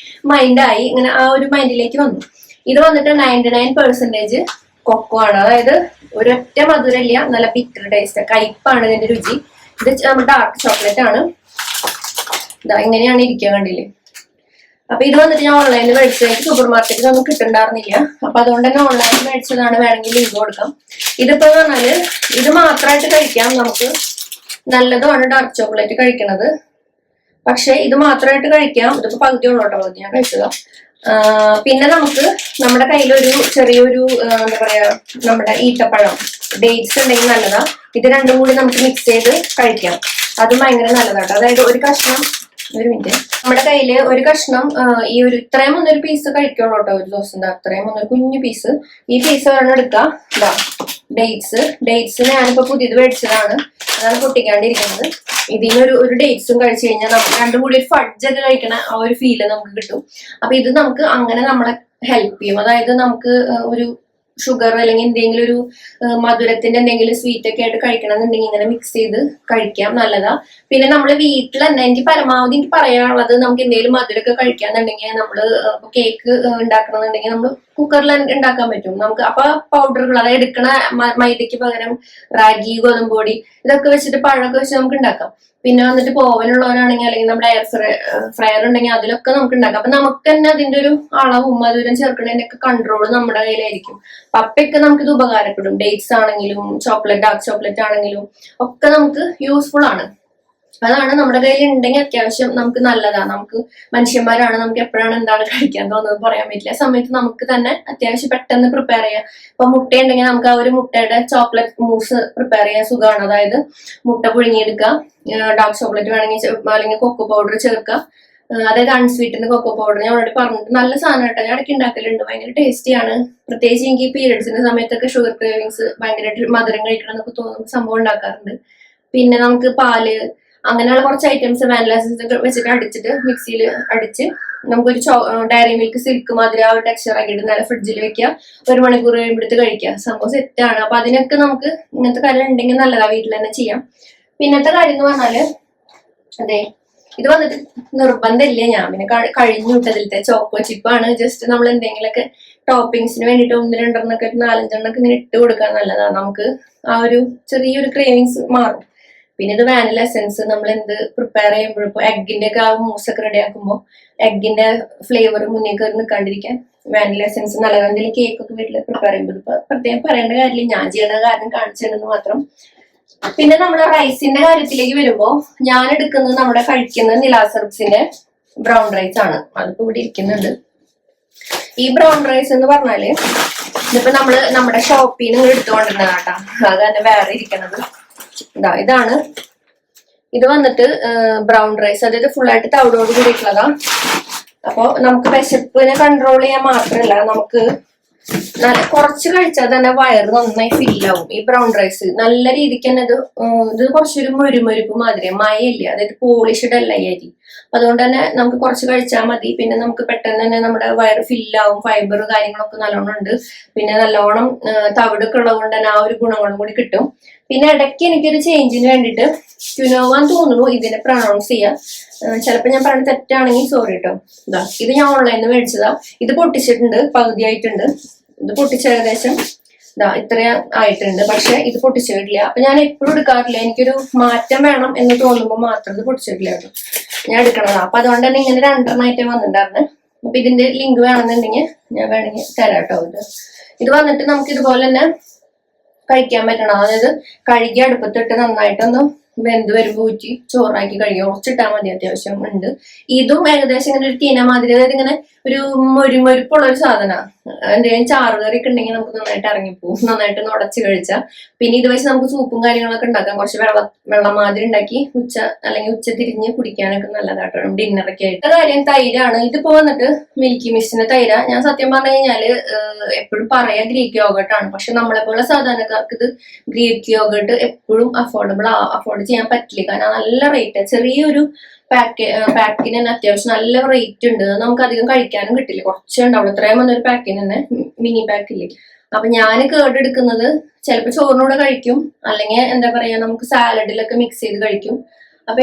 മൈൻഡായി. ഇങ്ങനെ ആ ഒരു മൈൻഡിലേക്ക് വന്നു. ഇത് വന്നിട്ട് 99% കൊക്കോ ആണ്. അതായത് ഒരൊറ്റ മധുരമില്ല, നല്ല ബിറ്റർ ടേസ്റ്റ്, കയ്പാണ് ഇതിന്റെ രുചി. ഇത് നമ്മുടെ ഡാർക്ക് ചോക്ലേറ്റ് ആണ്. ഇതാ ഇങ്ങനെയാണ് ഇരിക്കുക, കണ്ടില്ലേ. അപ്പൊ ഇത് വന്നിട്ട് ഞാൻ ഓൺലൈനിൽ മേടിച്ചത്. സൂപ്പർ മാർക്കറ്റിൽ ഒന്നും കിട്ടുന്നുണ്ടായിരുന്നില്ല. അപ്പൊ അതുകൊണ്ട് തന്നെ ഓൺലൈനിൽ മേടിച്ചതാണ്. വേണമെങ്കിൽ ലിങ്ക് കൊടുക്കാം. ഇതിപ്പോ പറഞ്ഞാല് ഇത് മാത്രമായിട്ട് കഴിക്കാം. നമുക്ക് നല്ലതുമാണ് ഡാർക്ക് ചോക്ലേറ്റ് കഴിക്കണത്. പക്ഷെ ഇത് മാത്രമായിട്ട് കഴിക്കാം. ഇതിപ്പോ പകുതി ഉള്ളൂ കേട്ടോ, ഞാൻ കഴിച്ചതാ. പിന്നെ നമുക്ക് നമ്മുടെ കയ്യിലൊരു ചെറിയൊരു എന്താ പറയാ നമ്മുടെ ഈത്തപ്പഴം ഡേറ്റ്സ് ഉണ്ടെങ്കിൽ നല്ലതാ. ഇത് രണ്ടും കൂടി നമുക്ക് മിക്സ് ചെയ്ത് കഴിക്കാം. അതും ഭയങ്കര നല്ലതാട്ടോ. അതായത് ഒരു കഷ്ണം, ഒരു മിനിറ്റ്, നമ്മുടെ കയ്യില് ഒരു കഷ്ണം ഈ ഇത്രയും ഒന്നൊരു പീസ് കഴിക്കുള്ളൂ കേട്ടോ ഒരു ദിവസം. അത്രയും ഒന്നൊരു കുഞ്ഞു പീസ്, ഈ പീസ് വേണം എടുക്കാം. ഇതാ ഡേറ്റ്സ് ഞാനിപ്പോ പുതിയത് മേടിച്ചതാണ്. അതാണ് പൊട്ടിക്കാണ്ടിരിക്കുന്നത്. ഇതിനൊരു ഡേറ്റ്സും കഴിച്ചു കഴിഞ്ഞാൽ നമുക്ക് രണ്ടും കൂടി ഒരു ഫഡ്ജൊക്കെ കഴിക്കണ ആ ഒരു ഫീല് നമുക്ക് കിട്ടും. അപ്പൊ ഇത് നമുക്ക് അങ്ങനെ നമ്മളെ ഹെൽപ്പ് ചെയ്യും. അതായത് നമുക്ക് ഒരു ഷുഗർ അല്ലെങ്കിൽ എന്തെങ്കിലും ഒരു മധുരത്തിന്റെ എന്തെങ്കിലും സ്വീറ്റ് ഒക്കെ ആയിട്ട് കഴിക്കണമെന്നുണ്ടെങ്കിൽ ഇങ്ങനെ മിക്സ് ചെയ്ത് കഴിക്കാം, നല്ലതാ. പിന്നെ നമ്മള് വീട്ടിൽ തന്നെ എനിക്ക് പരമാവധി പറയാനുള്ളത്, നമുക്ക് എന്തെങ്കിലും മധുരമൊക്കെ കഴിക്കാന്നുണ്ടെങ്കിൽ നമ്മള് കേക്ക് ഉണ്ടാക്കണമെന്നുണ്ടെങ്കിൽ നമ്മൾ കുക്കറിൽ ഉണ്ടാക്കാൻ പറ്റും നമുക്ക്. അപ്പൊ പൗഡറുകൾ അതായത് എടുക്കണ മൈദയ്ക്ക് പകരം റാഗി, ഗോതമ്പൊടി ഇതൊക്കെ വെച്ചിട്ട് പഴമൊക്കെ വെച്ച് നമുക്ക് ഉണ്ടാക്കാം. പിന്നെ വന്നിട്ട് ഓവനുള്ളവരാണെങ്കിൽ അല്ലെങ്കിൽ നമ്മുടെ എയർ ഫ്രയർ ഉണ്ടെങ്കിൽ അതിലൊക്കെ നമുക്ക് ഉണ്ടാക്കാം. അപ്പൊ നമുക്ക് തന്നെ അതിന്റെ ഒരു അളവും മധുരം ചേർക്കുന്നതിന്റെ ഒക്കെ കൺട്രോൾ നമ്മുടെ കയ്യിലായിരിക്കും. പപ്പയൊക്കെ നമുക്ക് ഇത് ഉപകാരപ്പെടും. ഡേറ്റ്സ് ആണെങ്കിലും ഡാർക്ക് ചോക്ലേറ്റ് ആണെങ്കിലും ഒക്കെ നമുക്ക് യൂസ്ഫുൾ ആണ്. അതാണ് നമ്മുടെ കയ്യിൽ ഉണ്ടെങ്കിൽ അത്യാവശ്യം നമുക്ക് നല്ലതാണ്. നമുക്ക് മനുഷ്യന്മാരാണ്, നമുക്ക് എപ്പോഴാണ് എന്താണ് കഴിക്കാൻ തോന്നുന്നത് പറയാൻ പറ്റില്ല. ആ സമയത്ത് നമുക്ക് തന്നെ അത്യാവശ്യം പെട്ടെന്ന് പ്രിപ്പയർ ചെയ്യാം. ഇപ്പൊ മുട്ട ഉണ്ടെങ്കിൽ നമുക്ക് ആ ഒരു മുട്ടയുടെ ചോക്ലേറ്റ് മൂസ് പ്രിപ്പയർ ചെയ്യാൻ സുഖമാണ്. അതായത് മുട്ട പുഴുങ്ങിയെടുക്കുക, ഡാർക്ക് ചോക്ലേറ്റ് വേണമെങ്കിൽ അല്ലെങ്കിൽ കൊക്കോ പൗഡർ ചേർക്കുക. അതായത് അൺസ്വീറ്റഡ് കൊക്കോ പൗഡർ ഞാൻ ഓൾറെഡി പറഞ്ഞിട്ട് നല്ല സാധനം കേട്ടോ, ഞാൻ ഇടയ്ക്ക് ഉണ്ടാക്കലുണ്ട്, ഭയങ്കര ടേസ്റ്റിയാണ്. പ്രത്യേകിച്ച് എനിക്ക് പീരിയഡ്സിന്റെ സമയത്തൊക്കെ ഷുഗർ ക്രേവിങ്സ് ഭയങ്കരമായിട്ട് മധുരം കഴിക്കണം എന്നൊക്കെ തോന്നുന്ന സംഭവം ഉണ്ടാക്കാറുണ്ട്. പിന്നെ നമുക്ക് പാല് അങ്ങനെയുള്ള കുറച്ച് ഐറ്റംസ് വാനില എസൻസ് വെച്ചിട്ട് അടിച്ചിട്ട് മിക്സിയിൽ അടിച്ച് നമുക്കൊരു ഡയറി മിൽക്ക് സിൽക്ക് മാതിരി ആ ഒരു ടെക്സ്ചർ ആക്കിയിട്ട് നല്ല ഫ്രിഡ്ജിൽ വെക്കുക, 1 മണിക്കൂർ കഴിയുമ്പോഴത്ത് കഴിക്കുക. സംഭവം സെറ്റാണ്. അപ്പൊ അതിനൊക്കെ നമുക്ക് ഇങ്ങനത്തെ കാര്യം ഉണ്ടെങ്കിൽ നല്ലതാ, വീട്ടിൽ തന്നെ ചെയ്യാം. പിന്നത്തെ കാര്യം എന്ന് പറഞ്ഞാല് അതെ, ഇത് വന്നിട്ട് നിർബന്ധമില്ല, ഞാൻ പിന്നെ കഴിഞ്ഞു വിട്ടതിലത്തെ ചോക്കോ ചിപ്പാണ്. ജസ്റ്റ് നമ്മൾ എന്തെങ്കിലുമൊക്കെ ടോപ്പിങ്സിന് വേണ്ടിയിട്ട് 1-2 4-5 ഇങ്ങനെ ഇട്ട് കൊടുക്കാൻ നല്ലതാണ്. നമുക്ക് ആ ഒരു ചെറിയൊരു ക്രേവിങ്സ് മാറും. പിന്നെ ഇത് വാനില എസൻസ് നമ്മൾ എന്ത് പ്രിപ്പയർ ചെയ്യുമ്പോഴും ഇപ്പോൾ എഗ്ഗിന്റെ ഒക്കെ ആ മൂസൊക്കെ റെഡി ആക്കുമ്പോൾ എഗ്ഗിന്റെ ഫ്ലേവർ മുന്നിൽ കയറി നിൽക്കാണ്ടിരിക്കാൻ വാനില എസൻസ് നല്ലതാണ്. എന്തെങ്കിലും കേക്ക് ഒക്കെ വീട്ടിൽ പ്രിപ്പയർ ചെയ്യുമ്പോൾ ഇപ്പൊ പ്രത്യേകം പറയേണ്ട കാര്യമില്ല, ഞാൻ ചെയ്യുന്ന കാരണം കാണിച്ചതെന്ന് മാത്രം. പിന്നെ നമ്മുടെ റൈസിന്റെ കാര്യത്തിലേക്ക് വരുമ്പോ ഞാൻ എടുക്കുന്നത് നമ്മുടെ കഴിക്കുന്ന നിലാസർബ്സിന്റെ ബ്രൗൺ റൈസ് ആണ്. അതിപ്പോ ഇവിടെ ഇരിക്കുന്നുണ്ട്. ഈ ബ്രൗൺ റൈസ് എന്ന് പറഞ്ഞാല് ഇതിപ്പോ നമ്മള് നമ്മുടെ ഷോപ്പിൽ നിന്ന് എടുത്തുകൊണ്ടിരുന്നതാട്ടാ, അത് തന്നെ വേറെ ഇരിക്കണത് ഇതാണ്. ഇത് വന്നിട്ട് ബ്രൗൺ റൈസ്, അതായത് ഫുൾ ആയിട്ട് തവിടോട് കൂടിയിട്ടുള്ളതാ. അപ്പൊ നമുക്ക് വിശപ്പിനെ കൺട്രോൾ ചെയ്യാൻ മാത്രമല്ല, നമുക്ക് കുറച്ച് കഴിച്ചാൽ തന്നെ വയറ് നന്നായി ഫില്ലാവും. ഈ ബ്രൗൺ റൈസ് നല്ല രീതിക്ക് തന്നെ ഇത് കുറച്ചൊരു മുരുമുരുപ്പ് മാതിരി മയയില്ല, അതായത് പോളിഷ്ഡ് അല്ല ഈ അരി. അതുകൊണ്ട് തന്നെ നമുക്ക് കുറച്ച് കഴിച്ചാൽ മതി. പിന്നെ നമുക്ക് പെട്ടെന്ന് തന്നെ നമ്മുടെ വയറ് ഫില്ലാവും, ഫൈബർ കാര്യങ്ങളൊക്കെ നല്ലോണം ഉണ്ട്. പിന്നെ നല്ലോണം തവിടൊക്കെ ഉള്ളത് തന്നെ ആ ഒരു ഗുണങ്ങളും കൂടി കിട്ടും. പിന്നെ ഇടയ്ക്ക് എനിക്കൊരു ചേഞ്ചിന് വേണ്ടിയിട്ട് ക്യുനോവ തോന്നുന്നു ഇതിനെ പ്രൊണൗൺസ് ചെയ്യാം. ചിലപ്പോൾ ഞാൻ പറയുന്നത് തെറ്റാണെങ്കിൽ സോറി കേട്ടോ. ഇത് ഞാൻ ഓൺലൈനിൽ നിന്ന് മേടിച്ചതാ. ഇത് പൊട്ടിച്ചിട്ടുണ്ട്, പകുതി ആയിട്ടുണ്ട്. ഇത് പൊട്ടിച്ച ഏകദേശം ഇത്ര ആയിട്ടുണ്ട്, പക്ഷെ ഇത് പൊട്ടിച്ചിട്ടില്ല. അപ്പൊ ഞാൻ എപ്പോഴും എടുക്കാറില്ല, എനിക്കൊരു മാറ്റം വേണം എന്ന് തോന്നുമ്പോൾ മാത്രം ഇത് പൊട്ടിച്ചിട്ടില്ല കേട്ടോ ഞാൻ എടുക്കണതാ. അപ്പൊ അതുകൊണ്ട് തന്നെ ഇങ്ങനെ 2 വന്നിട്ടുണ്ടായിരുന്നു. അപ്പൊ ഇതിന്റെ ലിങ്ക് വേണമെന്നുണ്ടെങ്കിൽ ഞാൻ വേണമെങ്കിൽ തരാം കേട്ടോ. ഇത് വന്നിട്ട് നമുക്ക് ഇതുപോലെ തന്നെ കഴിക്കാൻ പറ്റണം. അതായത് കഴുകി അടുപ്പത്തിട്ട് നന്നായിട്ടൊന്ന് വെന്ത് വരുമ്പോൾ ഊറ്റി ചോറാക്കി കഴിക്കുക. കുറച്ചിട്ടാൽ മതി, അത്യാവശ്യം ഉണ്ട്. ഇതും ഏകദേശം ഇങ്ങനെ ഒരു തീന മാതിരി, അതായത് ഇങ്ങനെ ഒരു മൊരുമൊരുപ്പുള്ള ഒരു സാധനമാണ്. എന്തെങ്കിലും ചാറുകറി ഒക്കെ ഉണ്ടെങ്കിൽ നമുക്ക് നന്നായിട്ട് ഇറങ്ങിപ്പോവും, നന്നായിട്ട് ഉടച്ച് കഴിച്ചാൽ. പിന്നെ ഇത് വെച്ച് നമുക്ക് സൂപ്പും കാര്യങ്ങളൊക്കെ ഉണ്ടാക്കാം. കുറച്ച് വെള്ളം മാതിരി ഉണ്ടാക്കി ഉച്ച തിരിഞ്ഞ് കുടിക്കാനൊക്കെ നല്ലതാട്ടോ, ഡിന്നറൊക്കെ ആയിട്ട്. കാര്യം തൈരാണ്. ഇതിപ്പോ വന്നിട്ട് മിൽക്കി മിസ്റ്റിന്റെ തൈര. ഞാൻ സത്യം പറഞ്ഞു കഴിഞ്ഞാല് എപ്പോഴും പറയാ ഗ്രീക്ക് യോഗർട്ട് ആണ്, പക്ഷെ നമ്മളെ പോലെ സാധാരണക്കാർക്ക് ഇത് ഗ്രീക്ക് യോഗർട്ട് എപ്പോഴും അഫോർഡ് ചെയ്യാൻ പറ്റില്ല. കാരണം നല്ല റേറ്റ്, ചെറിയൊരു പാക്കിന് തന്നെ അത്യാവശ്യം നല്ല റേറ്റ് ഉണ്ട്. നമുക്ക് അധികം കഴിക്കാനും കിട്ടില്ല, കുറച്ചേ ഉണ്ടാവുള്ളൂ. ഇത്രയും വന്നൊരു പാക്കിന് തന്നെ മിനി പാക്കില്ലേ. അപ്പൊ ഞാൻ കേട് എടുക്കുന്നത് ചിലപ്പോൾ ചോറിനൂടെ കഴിക്കും, അല്ലെങ്കിൽ എന്താ പറയാ നമുക്ക് സാലഡിലൊക്കെ മിക്സ് ചെയ്ത് കഴിക്കും. അപ്പൊ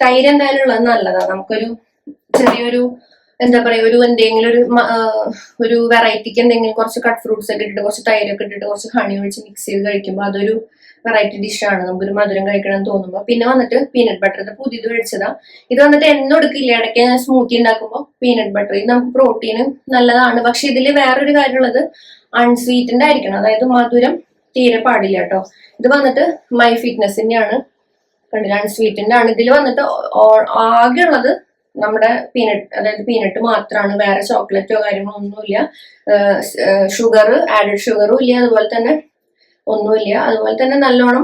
തൈര് എന്തായാലും ഉള്ളത് നല്ലതാണ്. നമുക്കൊരു ചെറിയൊരു എന്താ പറയാ എന്തെങ്കിലും ഒരു വെറൈറ്റിക്ക് എന്തെങ്കിലും കുറച്ച് കട്ട് ഫ്രൂട്ട്സ് ഒക്കെ ഇട്ടിട്ട് കുറച്ച് തൈരൊക്കെ ഇട്ടിട്ട് കുറച്ച് ഹണി ഒഴിച്ച് മിക്സ് ചെയ്ത് കഴിക്കുമ്പോൾ അതൊരു വെറൈറ്റി ഡിഷാണ്, നമുക്കൊരു മധുരം കഴിക്കണം എന്ന് തോന്നുമ്പോൾ. പിന്നെ വന്നിട്ട് പീനട്ട് ബട്ടർ, ഇത് പുതിയത് മേടിച്ചതാ. ഇത് വന്നിട്ട് എന്നും എടുക്കില്ല, ഇടയ്ക്ക് സ്മൂത്തി ഉണ്ടാക്കുമ്പോൾ പീനട്ട് ബട്ടർ. ഇത് നമുക്ക് പ്രോട്ടീന് നല്ലതാണ്. പക്ഷെ ഇതിൽ വേറൊരു കാര്യമുള്ളത് അൺസ്വീറ്റൻഡ് ആയിരിക്കണം, അതായത് മധുരം തീരെ പാടില്ല കേട്ടോ. ഇത് വന്നിട്ട് മൈ ഫിറ്റ്നസിന്റെ ആണ്, കണ്ടില്ല, അൺസ്വീറ്റൻഡ് ആണ്. ഇതിൽ വന്നിട്ട് ആകെ ഉള്ളത് നമ്മുടെ അതായത് പീനട്ട് മാത്രമാണ്, വേറെ ചോക്ലേറ്റോ കാര്യങ്ങളോ ഒന്നുമില്ല. ആഡഡ് ഷുഗറും ഇല്ല, അതുപോലെ തന്നെ ഒന്നുമില്ല. അതുപോലെ തന്നെ നല്ലോണം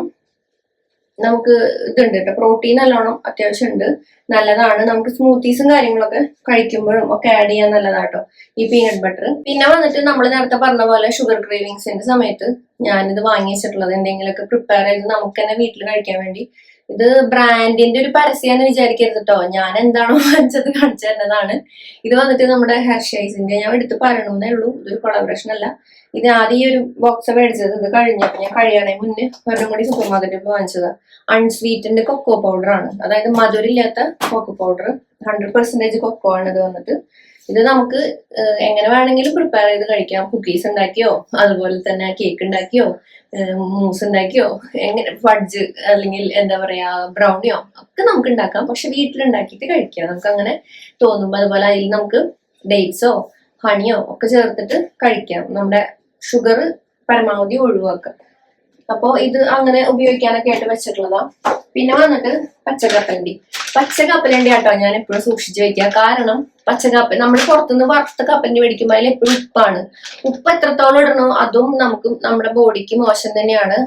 നമുക്ക് ഇതുണ്ട് കേട്ടോ, പ്രോട്ടീൻ നല്ലോണം അത്യാവശ്യം ഉണ്ട്, നല്ലതാണ്. നമുക്ക് സ്മൂത്തീസും കാര്യങ്ങളൊക്കെ കഴിക്കുമ്പോഴും ഒക്കെ ആഡ് ചെയ്യാൻ നല്ലതാട്ടോ ഈ പീനട്ട് ബട്ടർ. പിന്നെ വന്നിട്ട് നമ്മൾ നേരത്തെ പറഞ്ഞ പോലെ ഷുഗർ ക്രേവിങ്സിന്റെ സമയത്ത് ഞാനിത് വാങ്ങി വെച്ചിട്ടുള്ളത് എന്തെങ്കിലുമൊക്കെ പ്രിപ്പയർ ചെയ്ത് നമുക്ക് തന്നെ വീട്ടിൽ കഴിക്കാൻ വേണ്ടി. ഇത് ബ്രാൻഡിന്റെ ഒരു പരസ്യമാണെന്ന് വിചാരിക്കരുത് കേട്ടോ, ഞാൻ എന്താണോ വാങ്ങിച്ചത് കാണിച്ചു തരുന്നതാണ്. ഇത് വന്നിട്ട് നമ്മുടെ ഹെർഷൈസിന്റെ, ഞാൻ എടുത്ത് പറയണമെന്നേ ഉള്ളൂ, ഇതൊരു കൊളാബറേഷൻ അല്ല. ഇത് ആദ്യം ഈ ഒരു ബോക്സ് മേടിച്ചത്, ഇത് കഴിഞ്ഞപ്പോൾ ഞാൻ കഴിയണേ മുന്നേ ഒരെണ്ണം കൂടി സൂപ്പർ മാർക്കറ്റിൽ വാങ്ങിച്ചത്. അൺസ്വീറ്റൻഡ് കൊക്കോ പൗഡർ ആണ്, അതായത് മധുരമില്ലാത്ത കൊക്കോ പൗഡർ, 100% കൊക്കോ ആണ് ഇത് വന്നിട്ട്. ഇത് നമുക്ക് എങ്ങനെ വേണമെങ്കിലും പ്രിപ്പയർ ചെയ്ത് കഴിക്കാം. കുക്കീസ് ഉണ്ടാക്കിയോ, അതുപോലെ തന്നെ കേക്ക് ഉണ്ടാക്കിയോ, മൂസ് ഉണ്ടാക്കിയോ, എങ്ങനെ ഫഡ്ജ് അല്ലെങ്കിൽ എന്താ പറയാ ബ്രൗണിയോ ഒക്കെ നമുക്ക് ഉണ്ടാക്കാം. പക്ഷെ വീട്ടിലുണ്ടാക്കിയിട്ട് കഴിക്കാം നമുക്ക് അങ്ങനെ തോന്നുമ്പോൾ. അതുപോലെ അതിൽ നമുക്ക് ഡേറ്റ്സോ ഹണിയോ ഒക്കെ ചേർത്തിട്ട് കഴിക്കാം. നമ്മുടെ ഷുഗർ പരമാവധി ഒഴിവാക്കാം. അപ്പൊ ഇത് അങ്ങനെ ഉപയോഗിക്കാനൊക്കെ ആയിട്ട് വെച്ചിട്ടുള്ളതാ. പിന്നെ വന്നിട്ട് പച്ചക്കപ്പലണ്ടി. പച്ചക്കപ്പലണ്ടി ആട്ടോ ഞാൻ എപ്പോഴും സൂക്ഷിച്ചു വെക്കുക. കാരണം പച്ചക്കപ്പ നമ്മൾ പുറത്തുനിന്ന് വറുത്ത കപ്പലണ്ടി മേടിക്കുമ്പോൾ അതിൽ എപ്പോഴും ഉപ്പാണ്. ഉപ്പ് എത്രത്തോളം ഇടണോ അതും നമുക്ക് നമ്മുടെ ബോഡിക്ക് മോശം തന്നെയാണ്.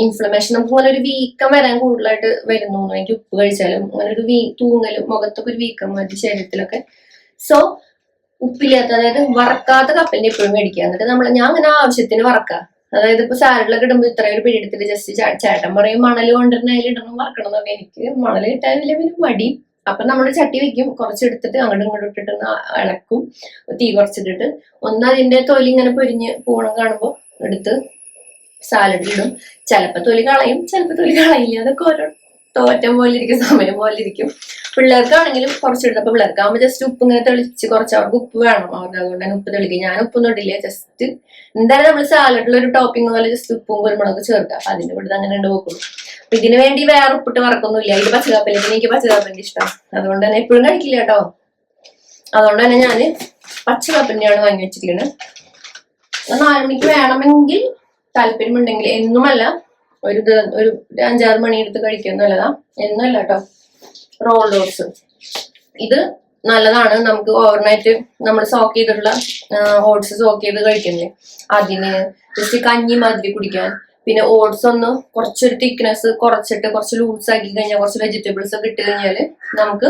ഇൻഫ്ലമേഷൻ നമുക്ക് ഇങ്ങനെ ഒരു വീക്കം വരാൻ കൂടുതലായിട്ട് വരുന്നു. എനിക്ക് ഉപ്പ് കഴിച്ചാലും അങ്ങനെ ഒരു തൂങ്ങലും മുഖത്തൊക്കെ ഒരു വീക്കം മതി ശരീരത്തിലൊക്കെ. സോ ഉപ്പില്ലാത്ത, അതായത് വറക്കാത്ത കപ്പലണ്ടി എപ്പോഴും മേടിക്കുക. എന്നിട്ട് ഞാൻ അങ്ങനെ ആവശ്യത്തിന് വറക്കാം. അതായത് ഇപ്പൊ സാലഡിലൊക്കെ ഇടുമ്പോൾ ഇത്രയും ഒരു പിടിയെടുത്തിട്ട് ജസ്റ്റ് ചേട്ടൻ പറയും മണൽ കൊണ്ടിരുന്ന അതിൽ ഇടണം വറക്കണം എന്നൊക്കെ. എനിക്ക് മണൽ കിട്ടാനില്ല, പിന്നെ മടി. അപ്പൊ നമ്മൾ ചട്ടി വെക്കും, കുറച്ചെടുത്തിട്ട് അങ്ങോട്ടും ഇങ്ങോട്ടും ഇട്ടിട്ട് ഇളക്കും, തീ കുറച്ചിട്ടിട്ട് ഒന്ന് അതിന്റെ തൊലി ഇങ്ങനെ പൊരിഞ്ഞ് പോണം കാണുമ്പോൾ എടുത്ത് സാലഡിലിടും. ചിലപ്പോ തൊലി കളയും, ചിലപ്പോ തൊലി കളയില്ല. അതൊക്കെ ഓരോ തോറ്റം പോലെ ഇരിക്കും, സമയം പോലെ ഇരിക്കും. പിള്ളേർക്കാണെങ്കിലും കുറച്ചെടുത്ത്, അപ്പൊ പിള്ളേർക്കാകുമ്പോൾ ജസ്റ്റ് ഉപ്പ് ഇങ്ങനെ തെളിച്ച് കുറച്ച് അവർക്ക് ഉപ്പ് വേണം, അവർക്ക് അതുകൊണ്ട് തന്നെ ഉപ്പ് തെളിക്കും. ഞാൻ ഉപ്പൊന്നും ഇടില്ല, ജസ്റ്റ് എന്തായാലും നമ്മൾ സാലഡിൽ ഒരു ടോപ്പിംഗ് പോലെ ജസ്റ്റ് ഉപ്പും കുരുമുളകും ചേർക്കാം. അപ്പൊ അതിന്റെ കൂടെ അങ്ങനെ ഉണ്ട് വെക്കുള്ളൂ. അപ്പൊ ഇതിന് വേണ്ടി വേറെ ഉപ്പിട്ട് വറക്കൊന്നുമില്ല. ഇത് പച്ചക്കാപ്പലി, എനിക്ക് പച്ചക്കാപ്പലി ഇഷ്ടം, അതുകൊണ്ട് തന്നെ എപ്പോഴും കഴിക്കില്ല കേട്ടോ. അതുകൊണ്ട് തന്നെ ഞാന് പച്ചക്കാപ്പലിയാണ് വാങ്ങി വെച്ചിരിക്കുന്നത്. 4 മണിക്ക് വേണമെങ്കിൽ താല്പര്യമുണ്ടെങ്കിൽ, എന്നുമല്ല, ഒരു 5-6 മണി എടുത്ത് കഴിക്കാൻ നല്ലതാ. എന്നല്ല കേട്ടോ. റോൾഡ് ഓട്സ് ഇത് നല്ലതാണ്. നമുക്ക് ഓവർനൈറ്റ് നമ്മൾ സോക്ക് ചെയ്തിട്ടുള്ള ഓട്സ് സോക്ക് ചെയ്ത് കഴിക്കുന്നില്ലേ, അതിന് ജസ്റ്റ് കഞ്ഞി മാതിരി കുടിക്കാൻ. പിന്നെ ഓട്സ് ഒന്ന് കുറച്ചൊരു തിക്നെസ് കുറച്ചിട്ട് കുറച്ച് ലൂസ് ആക്കി കഴിഞ്ഞാൽ, കുറച്ച് വെജിറ്റബിൾസ് ഒക്കെ ഇട്ട് കഴിഞ്ഞാൽ നമുക്ക്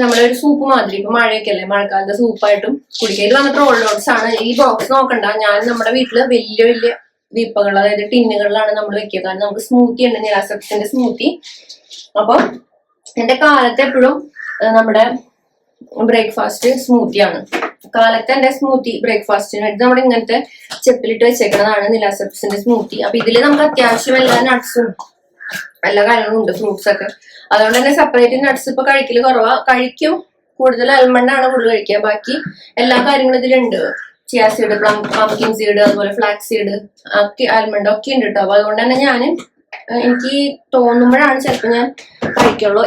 നമ്മളൊരു സൂപ്പ് മാതിരി, ഇപ്പൊ മഴയൊക്കെ അല്ലേ, മഴക്കാലത്തെ സൂപ്പായിട്ടും കുടിക്കുക. ഇത് വന്നിട്ട് റോൾഡ് ഓട്സ് ആണ്. ഈ ബോക്സ് നോക്കണ്ട, ഞാൻ നമ്മുടെ വീട്ടില് വലിയ വലിയ വീപ്പകൾ, അതായത് ടിന്നുകളിലാണ് നമ്മൾ വെക്കുക. കാരണം നമുക്ക് സ്മൂത്തി ഉണ്ട്, നിരാസത്തിന്റെ സ്മൂത്തി. അപ്പൊ എന്റെ കാലത്ത് എപ്പോഴും നമ്മുടെ ബ്രേക്ക്ഫാസ്റ്റ് സ്മൂത്തിയാണ്. കാലത്ത് എന്റെ സ്മൂത്തി ബ്രേക്ക്ഫാസ്റ്റിന് വേണ്ടി നമ്മുടെ ഇങ്ങനത്തെ ചെപ്പിലിട്ട് വെച്ചേക്കുന്നതാണ് നിലാസെപ്സിന്റെ സ്മൂത്തി. അപ്പൊ ഇതില് നമുക്ക് അത്യാവശ്യം എല്ലാ നട്ട്സും എല്ലാ കാര്യങ്ങളും ഉണ്ട്, ഫ്രൂട്ട്സ് ഒക്കെ. അതുകൊണ്ട് തന്നെ സെപ്പറേറ്റ് നട്ട്സ് ഇപ്പൊ കഴിക്കല് കുറവാ. കഴിക്കും, കൂടുതൽ ആൽമണ്ട് ആണ് കൂടുതൽ കഴിക്കുക. ബാക്കി എല്ലാ കാര്യങ്ങളും ഇതിലുണ്ട്. ചിയാ സീഡ്, പംകിൻ സീഡ്, അതുപോലെ ഫ്ലാക്സ് സീഡ്, ഒക്കെ ആൽമണ്ട് ഒക്കെ ഉണ്ട് കേട്ടോ. അപ്പൊ അതുകൊണ്ട് തന്നെ എനിക്ക് തോന്നുമ്പോഴാണ് ചിലപ്പോൾ ഞാൻ കഴിക്കുള്ളൂ.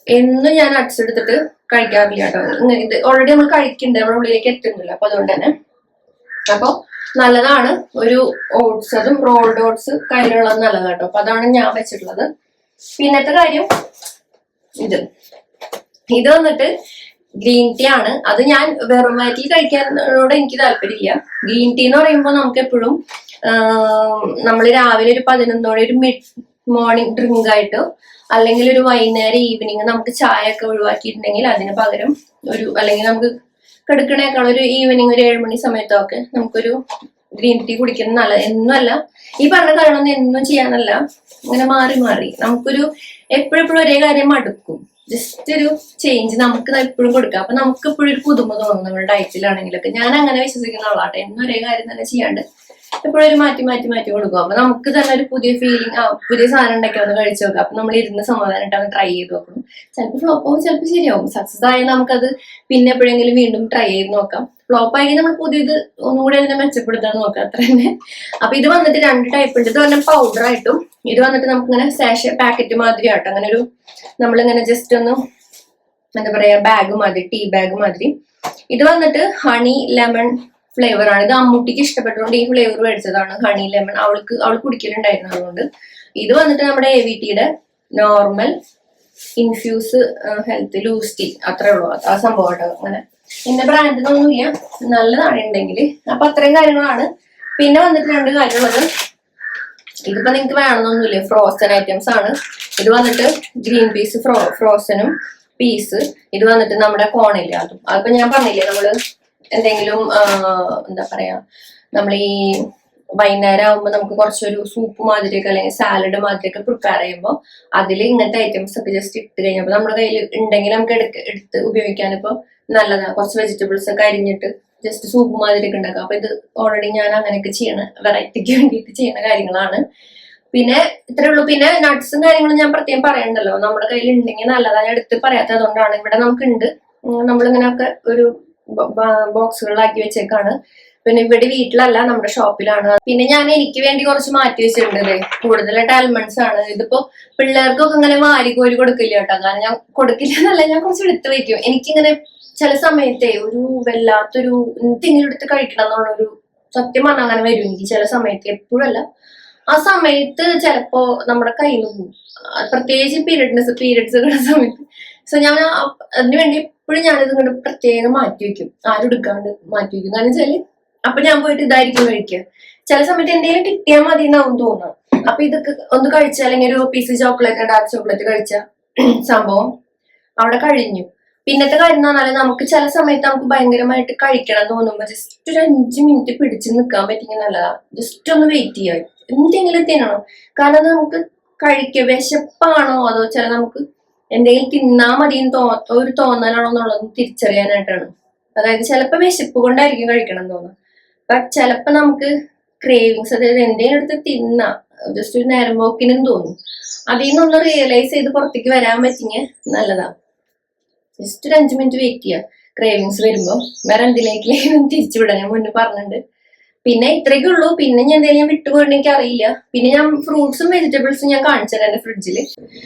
എന്നും ഞാൻ നട്ട്സ് എടുത്തിട്ട് കഴിക്കാറില്ല കേട്ടോ. ഇത് ഓൾറെഡി നമ്മൾ കഴിക്കുന്നുണ്ട്, നമ്മുടെ ഉള്ളിലേക്ക് എത്തുന്നില്ല. അപ്പൊ അതുകൊണ്ട് തന്നെ അപ്പൊ നല്ലതാണ് ഒരു ഓട്സ്, അതും റോൾഡ് ഓട്സ് കയ്യിലുള്ളത് നല്ലതാണ് കേട്ടോ. അപ്പൊ അതാണ് ഞാൻ വെച്ചിട്ടുള്ളത്. പിന്നത്തെ കാര്യം ഇത് വന്നിട്ട് ഗ്രീൻ ടീ ആണ്. അത് ഞാൻ വെറും വയറ്റിൽ കഴിക്കാനോട് എനിക്ക് താല്പര്യമില്ല. ഗ്രീൻ ടീ എന്ന് പറയുമ്പോൾ നമുക്ക് എപ്പോഴും നമ്മൾ രാവിലെ ഒരു 11 ഒരു മിഡ് മോർണിംഗ് ഡ്രിങ്ക് ആയിട്ടോ, അല്ലെങ്കിൽ ഒരു വൈകുന്നേരം ഈവനിങ് നമുക്ക് ചായ ഒക്കെ ഒഴിവാക്കിയിട്ടുണ്ടെങ്കിൽ അതിന് പകരം അല്ലെങ്കിൽ നമുക്ക് കിടക്കണേക്കാൾ ഒരു ഈവനിങ് ഒരു 7 മണി സമയത്തൊക്കെ നമുക്കൊരു ഗ്രീൻ ടീ കുടിക്കുന്നത് നല്ലത്. എന്നല്ല ഈ പറഞ്ഞ കാര്യങ്ങളൊന്നും എന്നും ചെയ്യാനല്ല, ഇങ്ങനെ മാറി മാറി നമുക്കൊരു എപ്പോഴെപ്പോഴും ഒരേ കാര്യം മടുക്കും. ജസ്റ്റ് ഒരു ചേഞ്ച് നമുക്ക് എപ്പോഴും കൊടുക്കാം. അപ്പൊ നമുക്ക് എപ്പോഴും ഒരു പുതുമ തോന്നും നമ്മുടെ ഡയറ്റിലാണെങ്കിലൊക്കെ. ഞാൻ അങ്ങനെ വിശ്വസിക്കുന്ന ആളാട്ടെ. എന്നും ഒരേ കാര്യം തന്നെ ചെയ്യാണ്ട് എപ്പോഴും ഒരു മാറ്റി കൊടുക്കും. അപ്പൊ നമുക്ക് തന്നെ ഒരു പുതിയ ഫീലിംഗ്, പുതിയ സാധനം ഉണ്ടാക്കി ഒന്ന് കഴിച്ചു നോക്കാം. അപ്പൊ നമ്മൾ ഇരുന്ന് സമാധാനമായിട്ട് അത് ട്രൈ ചെയ്ത് നോക്കണം. ചിലപ്പോൾ ഫ്ലോപ്പ് ആവും, ചിലപ്പോൾ ശരിയാവും. സക്സസ് ആയാൽ നമുക്കത് പിന്നെ എപ്പോഴെങ്കിലും വീണ്ടും ട്രൈ ചെയ്ത് നോക്കാം. ഫ്ലോപ്പ് ആയി നമ്മൾ പുതിയത് ഒന്നുകൂടി അതിനെ മെച്ചപ്പെടുത്താൻ നോക്കാം, അത്ര തന്നെ. അപ്പൊ ഇത് വന്നിട്ട് 2 ടൈപ്പ് ഉണ്ട്. ഇത് പറഞ്ഞ പൗഡർ ആയിട്ടും, ഇത് വന്നിട്ട് നമുക്കിങ്ങനെ സാഷെ പാക്കറ്റ് മാതിരി ആട്ടോ. അങ്ങനെ ഒരു നമ്മളിങ്ങനെ ജസ്റ്റ് ഒന്ന് എന്താ പറയാ ബാഗ് മാതിരി, ടീ ബാഗ് മാതിരി. ഇത് വന്നിട്ട് ഹണി ലെമൺ ഫ്ലേവർ ആണ്. ഇത് അമ്മൂട്ടിക്ക് ഇഷ്ടപ്പെട്ടുകൊണ്ട് ഈ ഫ്ലേവർ മേടിച്ചതാണ്, ഹണി ലെമൺ. അവൾ കുടിക്കലുണ്ടായിരുന്നു, അതുകൊണ്ട്. ഇത് വന്നിട്ട് നമ്മുടെ AVTയുടെ normal infuse health loose tea, അത്രേ ഉള്ളൂ. ആ സംഭവം കേട്ടോ. അങ്ങനെ പിന്നെ ബ്രാൻഡിനൊന്നുമില്ല, നല്ലതാണ് ഉണ്ടെങ്കിൽ. അപ്പൊ അത്രയും കാര്യങ്ങളാണ്. പിന്നെ വന്നിട്ട് 2 കാര്യമുള്ളത്, ഇതിപ്പോ നിങ്ങൾക്ക് വേണമെന്നൊന്നുമില്ല, ഫ്രോസൺ ഐറ്റംസ് ആണ്. ഇത് വന്നിട്ട് ഗ്രീൻ പീസ് ഫ്രോസനും പീസ്. ഇത് വന്നിട്ട് നമ്മുടെ കോണില്ല, അതിപ്പോ ഞാൻ പറഞ്ഞില്ലേ, നമ്മള് എന്തെങ്കിലും എന്താ പറയാ, നമ്മൾ ഈ വൈകുന്നേരം ആകുമ്പോൾ നമുക്ക് കുറച്ചൊരു സൂപ്പ് മാതിരിയൊക്കെ അല്ലെങ്കിൽ സാലഡ് മാതിരിയൊക്കെ പ്രിപ്പയർ ചെയ്യുമ്പോൾ അതിൽ ഇങ്ങനത്തെ ഐറ്റംസ് ഒക്കെ ജസ്റ്റ് ഇട്ട് കഴിഞ്ഞപ്പോൾ നമ്മുടെ കയ്യിൽ ഉണ്ടെങ്കിൽ നമുക്ക് എടുത്ത് ഉപയോഗിക്കാൻ ഇപ്പൊ നല്ലതാണ്. കുറച്ച് വെജിറ്റബിൾസ് ഒക്കെ അരിഞ്ഞിട്ട് ജസ്റ്റ് സൂപ്പ് മാതിരിയൊക്കെ ഉണ്ടാക്കാം. അപ്പൊ ഇത് ഓൾറെഡി ഞാൻ അങ്ങനെയൊക്കെ വെറൈറ്റിക്ക് വേണ്ടിയിട്ട് ചെയ്യുന്ന കാര്യങ്ങളാണ്. പിന്നെ ഇത്രേ ഉള്ളൂ. പിന്നെ നട്ട്സും കാര്യങ്ങളും ഞാൻ പ്രത്യേകം പറയണ്ടല്ലോ, നമ്മുടെ കയ്യിൽ ഉണ്ടെങ്കിൽ നല്ലതാണ്. ഞാൻ എടുത്ത് പറയാത്തത് അതുകൊണ്ടാണ്. ഇവിടെ നമുക്കുണ്ട്, നമ്മളിങ്ങനെയൊക്കെ ഒരു ബോക്സുകളിലാക്കി വെച്ചേക്കാണ്. പിന്നെ ഇവിടെ വീട്ടിലല്ല, നമ്മുടെ ഷോപ്പിലാണ്. പിന്നെ ഞാൻ എനിക്ക് വേണ്ടി കുറച്ച് മാറ്റി വെച്ചിട്ടുണ്ട്. കൂടുതലായിട്ട് ആൽമണ്ട്സ് ആണ്. ഇതിപ്പോ പിള്ളേർക്കൊക്കെ ഇങ്ങനെ വാരിക്കോരി കൊടുക്കില്ല കേട്ടോ. കാരണം ഞാൻ കൊടുക്കില്ല എന്നല്ല, ഞാൻ കുറച്ച് എടുത്ത് വെക്കും. എനിക്കിങ്ങനെ ചില സമയത്തെ ഒരു വല്ലാത്തൊരു എന്തെങ്കിലും എടുത്ത് കഴിക്കണം എന്നുള്ളൊരു സത്യം പറഞ്ഞാൽ അങ്ങനെ വരും എനിക്ക് ചില സമയത്ത്, എപ്പോഴല്ല. ആ സമയത്ത് ചിലപ്പോ നമ്മുടെ കയ്യിൽ നിന്ന് പോകും, പ്രത്യേകിച്ച് പീരിയഡ്സ് ഉള്ള സമയത്ത്. സോ ഞാൻ അതിന് വേണ്ടി എപ്പോഴും ഞാനിത് കൊണ്ട് പ്രത്യേകം മാറ്റി വെക്കും, ആരും എടുക്കാണ്ട് മാറ്റി വെക്കും. കാരണം വെച്ചാല് അപ്പൊ ഞാൻ പോയിട്ട് ഇതായിരിക്കും കഴിക്കുക. ചില സമയത്ത് എന്തെങ്കിലും കിട്ടിയാൽ മതി എന്നാവും തോന്നുക. അപ്പൊ ഇതൊക്കെ ഒന്ന് കഴിച്ചാൽ, അല്ലെങ്കിൽ ഒരു പീസ് ചോക്ലേറ്റ്, ഡാർക്ക് ചോക്ലേറ്റ് കഴിച്ച സംഭവം അവിടെ കഴിഞ്ഞു. പിന്നത്തെ കാര്യം എന്ന് പറഞ്ഞാൽ നമുക്ക് ചില സമയത്ത് നമുക്ക് ഭയങ്കരമായിട്ട് കഴിക്കണം തോന്നുമ്പോ ജസ്റ്റ് ഒരു 5 മിനിറ്റ് പിടിച്ച് നിൽക്കാൻ പറ്റിയെങ്കിൽ നല്ലതാ. ജസ്റ്റ് ഒന്ന് വെയിറ്റ് ചെയ്യാം, എന്തെങ്കിലും തിന്നണം. കാരണം നമുക്ക് കഴിക്കുക വിശപ്പാണോ അതോ ചില നമുക്ക് എന്തെങ്കിലും തിന്നാ മതിയെന്ന് ഒരു തോന്നലാണോ എന്നുള്ളത് തിരിച്ചറിയാനായിട്ടാണ്. അതായത് ചിലപ്പോ വിശപ്പ് കൊണ്ടായിരിക്കും കഴിക്കണം തോന്നുന്നത്, ബട്ട് ചിലപ്പോ നമുക്ക് ക്രേവിങ്സ്, അതായത് എന്തെങ്കിലും എടുത്ത് തിന്നാ ജസ്റ്റ് ഒരു നേരം പോക്കിനും തോന്നും. അതിൽ നിന്നൊന്ന് റിയലൈസ് ചെയ്ത് പുറത്തേക്ക് വരാൻ പറ്റിയെങ്കിൽ നല്ലതാ. ജസ്റ്റ് ഒരു 5 മിനിറ്റ് വെയിറ്റ് ചെയ്യുക ക്രേവിങ്സ് വരുമ്പോ. വേറെ എന്തിലേക്കും തിരിച്ചുവിടാൻ ഞാൻ മുന്നേ പറഞ്ഞിട്ടുണ്ട്. പിന്നെ ഇത്രയൊക്കെ ഉള്ളൂ. പിന്നെ ഞാൻ എന്തെങ്കിലും വിട്ടുപോയിട്ട് എനിക്ക് അറിയില്ല. പിന്നെ ഞാൻ ഫ്രൂട്ട്സും വെജിറ്റബിൾസും ഞാൻ കാണിച്ചത് എന്റെ ഫ്രിഡ്ജിൽ.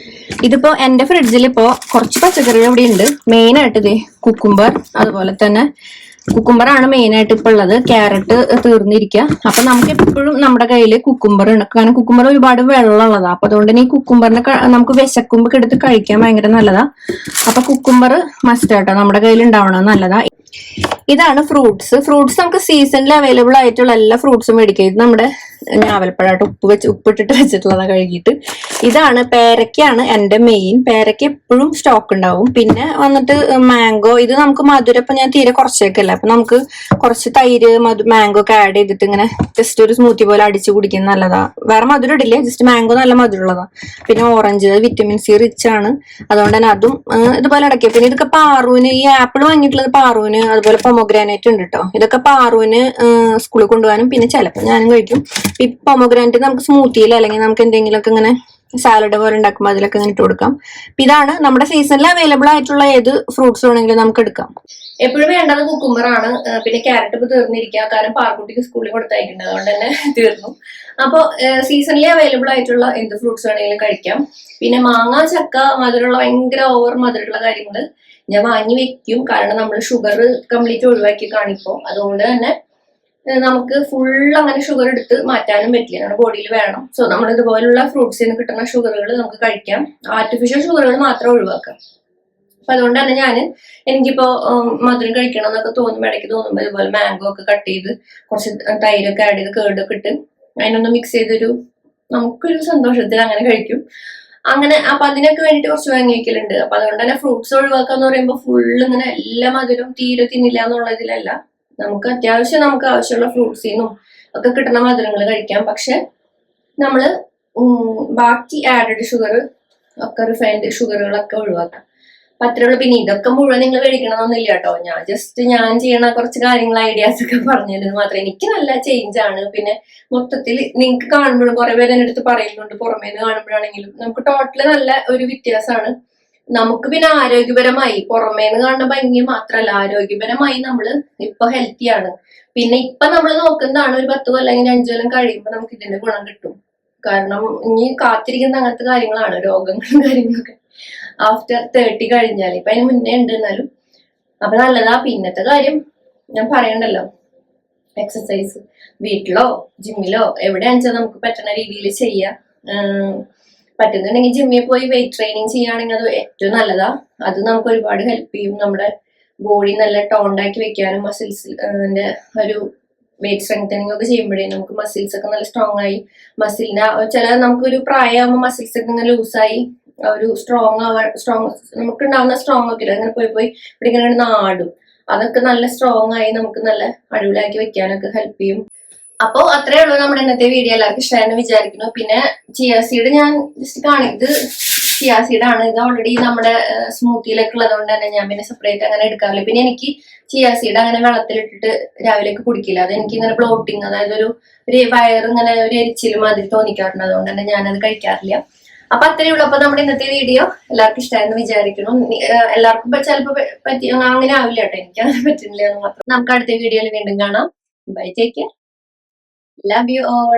ഇതിപ്പോ എന്റെ ഫ്രിഡ്ജിൽ ഇപ്പോ കുറച്ച് പച്ചക്കറികൾ ഇവിടെ ഉണ്ട്. മെയിൻ ആയിട്ട് ഇതേ കുക്കുംബർ, അതുപോലെ തന്നെ കുക്കുംബറാണ് മെയിൻ ആയിട്ട് ഇപ്പൊ ഉള്ളത്. ക്യാരറ്റ് തീർന്നിരിക്കുക. അപ്പൊ നമുക്ക് എപ്പോഴും നമ്മുടെ കയ്യിൽ കുക്കുംബർ ഉണ്ട്. കാരണം കുക്കുംബർ ഒരുപാട് വെള്ളമുള്ളതാ. അപ്പൊ അതുകൊണ്ട് തന്നെ ഈ കുക്കുംബറിനെ നമുക്ക് വിശക്കുമ്പോ എടുത്ത് കഴിക്കാൻ ഭയങ്കര നല്ലതാ. അപ്പൊ കുക്കുംബർ മസ്റ്റ് ആട്ടോ നമ്മുടെ കയ്യിൽ ഉണ്ടാവണം, നല്ലതാ. ഇതാണ് ഫ്രൂട്ട്സ് നമുക്ക് സീസണിൽ അവൈലബിൾ ആയിട്ടുള്ള എല്ലാ ഫ്രൂട്ട്സും മേടിക്കുക. ഇത് നമ്മുടെ ഞാവൽപ്പഴമായിട്ട് ഉപ്പിട്ടിട്ട് വെച്ചിട്ടുള്ളതാ കഴുകിയിട്ട്. ഇതാണ് പേരയ്ക്കാണ് എന്റെ മെയിൻ. പേരയ്ക്ക് എപ്പോഴും സ്റ്റോക്ക് ഉണ്ടാവും. പിന്നെ വന്നിട്ട് മാംഗോ, ഇത് നമുക്ക് മധുരം ഇപ്പൊ ഞാൻ തീരെ കുറച്ചേക്കല്ല, അപ്പൊ നമുക്ക് കുറച്ച് തൈര് മാംഗോ ഒക്കെ ആഡ് ചെയ്തിട്ട് ഇങ്ങനെ ജസ്റ്റ് ഒരു സ്മൂത്തി പോലെ അടിച്ചു കുടിക്കുന്നത് നല്ലതാ. വേറെ മധുരം ഇടില്ല, ജസ്റ്റ് മാംഗോ നല്ല മധുരമുള്ളതാ. പിന്നെ ഓറഞ്ച്, വിറ്റമിൻ സി റിച്ച് ആണ്, അതുകൊണ്ട് തന്നെ അതും ഇതുപോലെ അടയ്ക്കുക. പിന്നെ ഇതൊക്കെ പാറുവിന്, ഈ ആപ്പിൾ വാങ്ങിയിട്ടുള്ളത് പാറുവിന്, അതുപോലെ പൊമോഗ്രാനൈറ്റ് ഉണ്ട് കേട്ടോ. ഇതൊക്കെ പാറുവിന് സ്കൂളിൽ കൊണ്ടുപോകാനും പിന്നെ ചിലപ്പോൾ ഞാനും കഴിക്കും. ഈ പൊമോഗ്രാനൈറ്റ് നമുക്ക് സ്മൂത്തിയിൽ അല്ലെങ്കിൽ നമുക്ക് എന്തെങ്കിലുമൊക്കെ ഇങ്ങനെ സാലഡ് പോലെ ഉണ്ടാക്കുമ്പോൾ അതിലൊക്കെ ഇങ്ങനെ ഇട്ട് കൊടുക്കാം. ഇതാണ് നമ്മുടെ സീസണിൽ അവൈലബിൾ ആയിട്ടുള്ള ഏത് ഫ്രൂട്ട്സ് വേണമെങ്കിലും നമുക്ക് എടുക്കാം. എപ്പോഴും വേണ്ടത് കുക്കുംബറാണ്. പിന്നെ ക്യാരറ്റ് ഇപ്പൊ തീർന്നിരിക്കുക, കാരണം പാർക്കുട്ടിക്ക് സ്കൂളിൽ കൊടുത്തയക്കുന്നത്, അതുകൊണ്ട് തന്നെ തീർന്നു. അപ്പോൾ സീസണിൽ അവൈലബിൾ ആയിട്ടുള്ള എന്ത് ഫ്രൂട്ട്സ് വേണമെങ്കിലും കഴിക്കാം. പിന്നെ മാങ്ങ, ചക്ക, മധുരമുള്ള ഭയങ്കര ഓവർ മധുരമുള്ള കാര്യങ്ങൾ ഞാൻ വാങ്ങി വെക്കും. കാരണം നമ്മൾ ഷുഗർ കംപ്ലീറ്റ് ഒഴിവാക്കി കാണിപ്പോ, അതുകൊണ്ട് തന്നെ നമുക്ക് ഫുൾ അങ്ങനെ ഷുഗർ എടുത്ത് മാറ്റാനും പറ്റില്ല, നമ്മുടെ ബോഡിയിൽ വേണം. സോ നമ്മൾ ഇതുപോലുള്ള ഫ്രൂട്ട്സിൽ നിന്ന് കിട്ടുന്ന ഷുഗറുകൾ നമുക്ക് കഴിക്കാം. ആർട്ടിഫിഷ്യൽ ഷുഗറുകൾ മാത്രം ഒഴിവാക്കാം. അപ്പൊ അതുകൊണ്ട് തന്നെ എനിക്കിപ്പോ മധുരം കഴിക്കണം എന്നൊക്കെ തോന്നുമ്പോൾ, ഇടയ്ക്ക് തോന്നുമ്പോൾ ഇതുപോലെ മാംഗോ ഒക്കെ കട്ട് ചെയ്ത് കുറച്ച് തൈരൊക്കെ ആഡ് ചെയ്ത് കേർഡൊക്കെ ഇട്ട് അതിനൊന്ന് മിക്സ് ചെയ്തൊരു നമുക്കൊരു സന്തോഷത്തിൽ അങ്ങനെ കഴിക്കും. അങ്ങനെ അപ്പൊ അതിനൊക്കെ വേണ്ടിട്ട് കുറച്ച് വാങ്ങി വെക്കലുണ്ട്. അപ്പൊ അതുകൊണ്ട് തന്നെ ഫ്രൂട്ട്സ് ഒഴിവാക്കുക എന്ന് പറയുമ്പോൾ ഫുള്ള് ഇങ്ങനെ എല്ലാ മധുരവും തീരെ തിന്നില്ല എന്നുള്ളതിലല്ല. നമുക്ക് അത്യാവശ്യം നമുക്ക് ആവശ്യമുള്ള ഫ്രൂട്ട്സിൽ നിന്നും ഒക്കെ കിട്ടുന്ന മധുരങ്ങൾ കഴിക്കാം. പക്ഷെ നമ്മള് ബാക്കി ആഡഡ് ഷുഗർ ഒക്കെ, റിഫൈൻഡ് ഷുഗറുകളൊക്കെ ഒഴിവാക്കാം. അത്രയുള്ളൂ. പിന്നെ ഇതൊക്കെ മുഴുവൻ നിങ്ങൾ കഴിക്കണമെന്നൊന്നുമില്ല കേട്ടോ. ഞാൻ ചെയ്യണ കുറച്ച് കാര്യങ്ങൾ, ഐഡിയാസ് ഒക്കെ പറഞ്ഞത് മാത്രമേ. എനിക്ക് നല്ല ചേഞ്ച് ആണ്. പിന്നെ മൊത്തത്തിൽ നിങ്ങൾക്ക് കാണുമ്പോഴും കുറെ പേര് എന്റെ അടുത്ത് പറയുന്നുണ്ട്, പുറമേന്ന് കാണുമ്പോഴാണെങ്കിലും നമുക്ക് ടോട്ടല് നല്ല ഒരു വ്യത്യാസമാണ്. നമുക്ക് പിന്നെ ആരോഗ്യപരമായി പുറമേന്ന് കാണുന്ന ഭംഗി മാത്രല്ല, ആരോഗ്യപരമായി നമ്മള് ഇപ്പൊ ഹെൽത്തിയാണ്. പിന്നെ ഇപ്പൊ നമ്മൾ നോക്കുന്നതാണ് ഒരു 10 കൊല്ലം അല്ലെങ്കിൽ 5 കൊല്ലം കഴിയുമ്പോൾ നമുക്ക് ഇതിന്റെ ഗുണം കിട്ടും. കാരണം ഇനി കാത്തിരിക്കുന്ന അങ്ങനത്തെ കാര്യങ്ങളാണ്, രോഗങ്ങളും കാര്യങ്ങളൊക്കെ ആഫ്റ്റർ 30 കഴിഞ്ഞാൽ. ഇപ്പൊ അതിന് മുന്നേ ഉണ്ട് എന്നാലും. അപ്പൊ നല്ലതാ. പിന്നത്തെ കാര്യം ഞാൻ പറയണ്ടല്ലോ, എക്സസൈസ് വീട്ടിലോ ജിമ്മിലോ എവിടെയാണെന്ന് വെച്ചാൽ നമുക്ക് പറ്റുന്ന രീതിയിൽ ചെയ്യാം. പറ്റുന്നുണ്ടെങ്കിൽ ജിമ്മിൽ പോയി വെയിറ്റ് ട്രെയിനിങ് ചെയ്യുകയാണെങ്കിൽ അത് ഏറ്റവും നല്ലതാ. അത് നമുക്ക് ഒരുപാട് ഹെൽപ്പ് ചെയ്യും. നമ്മുടെ ബോഡി നല്ല ടോണ്ടാക്കി വെക്കാനും മസിൽസിന്റെ ഒരു വെയിറ്റ് സ്ട്രെങ്തനിങ് ഒക്കെ ചെയ്യുമ്പോഴേ നമുക്ക് മസിൽസ് ഒക്കെ നല്ല സ്ട്രോങ് ആയി, മസിലിന്റെ നമുക്കൊരു പ്രായമാകുമ്പോൾ മസിൽസ് ഒക്കെ ഇങ്ങനെ ലൂസായി ഒരു നമുക്ക് ഉണ്ടാവുന്ന സ്ട്രോങ് ഒക്കെ അങ്ങനെ പോയി ഇവിടെ ഇങ്ങനെ നാടും, അതൊക്കെ നല്ല സ്ട്രോങ് ആയി നമുക്ക് നല്ല അടിപൊളിയാക്കി വെക്കാനൊക്കെ ഹെൽപ്പ് ചെയ്യും. അപ്പൊ അത്രേ ഉള്ളൂ നമ്മുടെ ഇന്നത്തെ വീഡിയോ. എല്ലാവർക്കും ഇഷ്ടമായെന്ന് വിചാരിക്കുന്നു. പിന്നെ ചിയ സീഡ് ഞാൻ ജസ്റ്റ് കാണിക്കുന്നത് ചിയ സീഡാണ്. ഇത് ഓൾറെഡി നമ്മുടെ സ്മൂത്തിയിലൊക്കെ ഉള്ളതുകൊണ്ട് തന്നെ ഞാൻ പിന്നെ സെപ്പറേറ്റ് അങ്ങനെ എടുക്കാറില്ല. പിന്നെ എനിക്ക് ചിയ സീഡ് അങ്ങനെ വെള്ളത്തിലിട്ടിട്ട് രാവിലേക്ക് കുടിക്കില്ല. അത് എനിക്ക് ഇങ്ങനെ ബ്ലോട്ടിങ്, അതായത് ഒരു വയറിങ്ങനെ ഒരു എരിച്ചിൽ മാതിരി തോന്നിക്കാറുണ്ട്. അതുകൊണ്ട് തന്നെ ഞാനത് കഴിക്കാറില്ല. അപ്പൊ അത്രയേ ഉള്ളൂ. അപ്പൊ നമ്മുടെ ഇന്നത്തെ വീഡിയോ എല്ലാവർക്കും ഇഷ്ടമായെന്ന് വിചാരിക്കുന്നു. എല്ലാവർക്കും ചിലപ്പോ അങ്ങനെ ആവില്ല കേട്ടോ, എനിക്ക് അങ്ങനെ പറ്റുന്നില്ല എന്ന് മാത്രം. നമുക്ക് അടുത്ത വീഡിയോയിൽ വീണ്ടും കാണാം. Bye, take care. Love you all.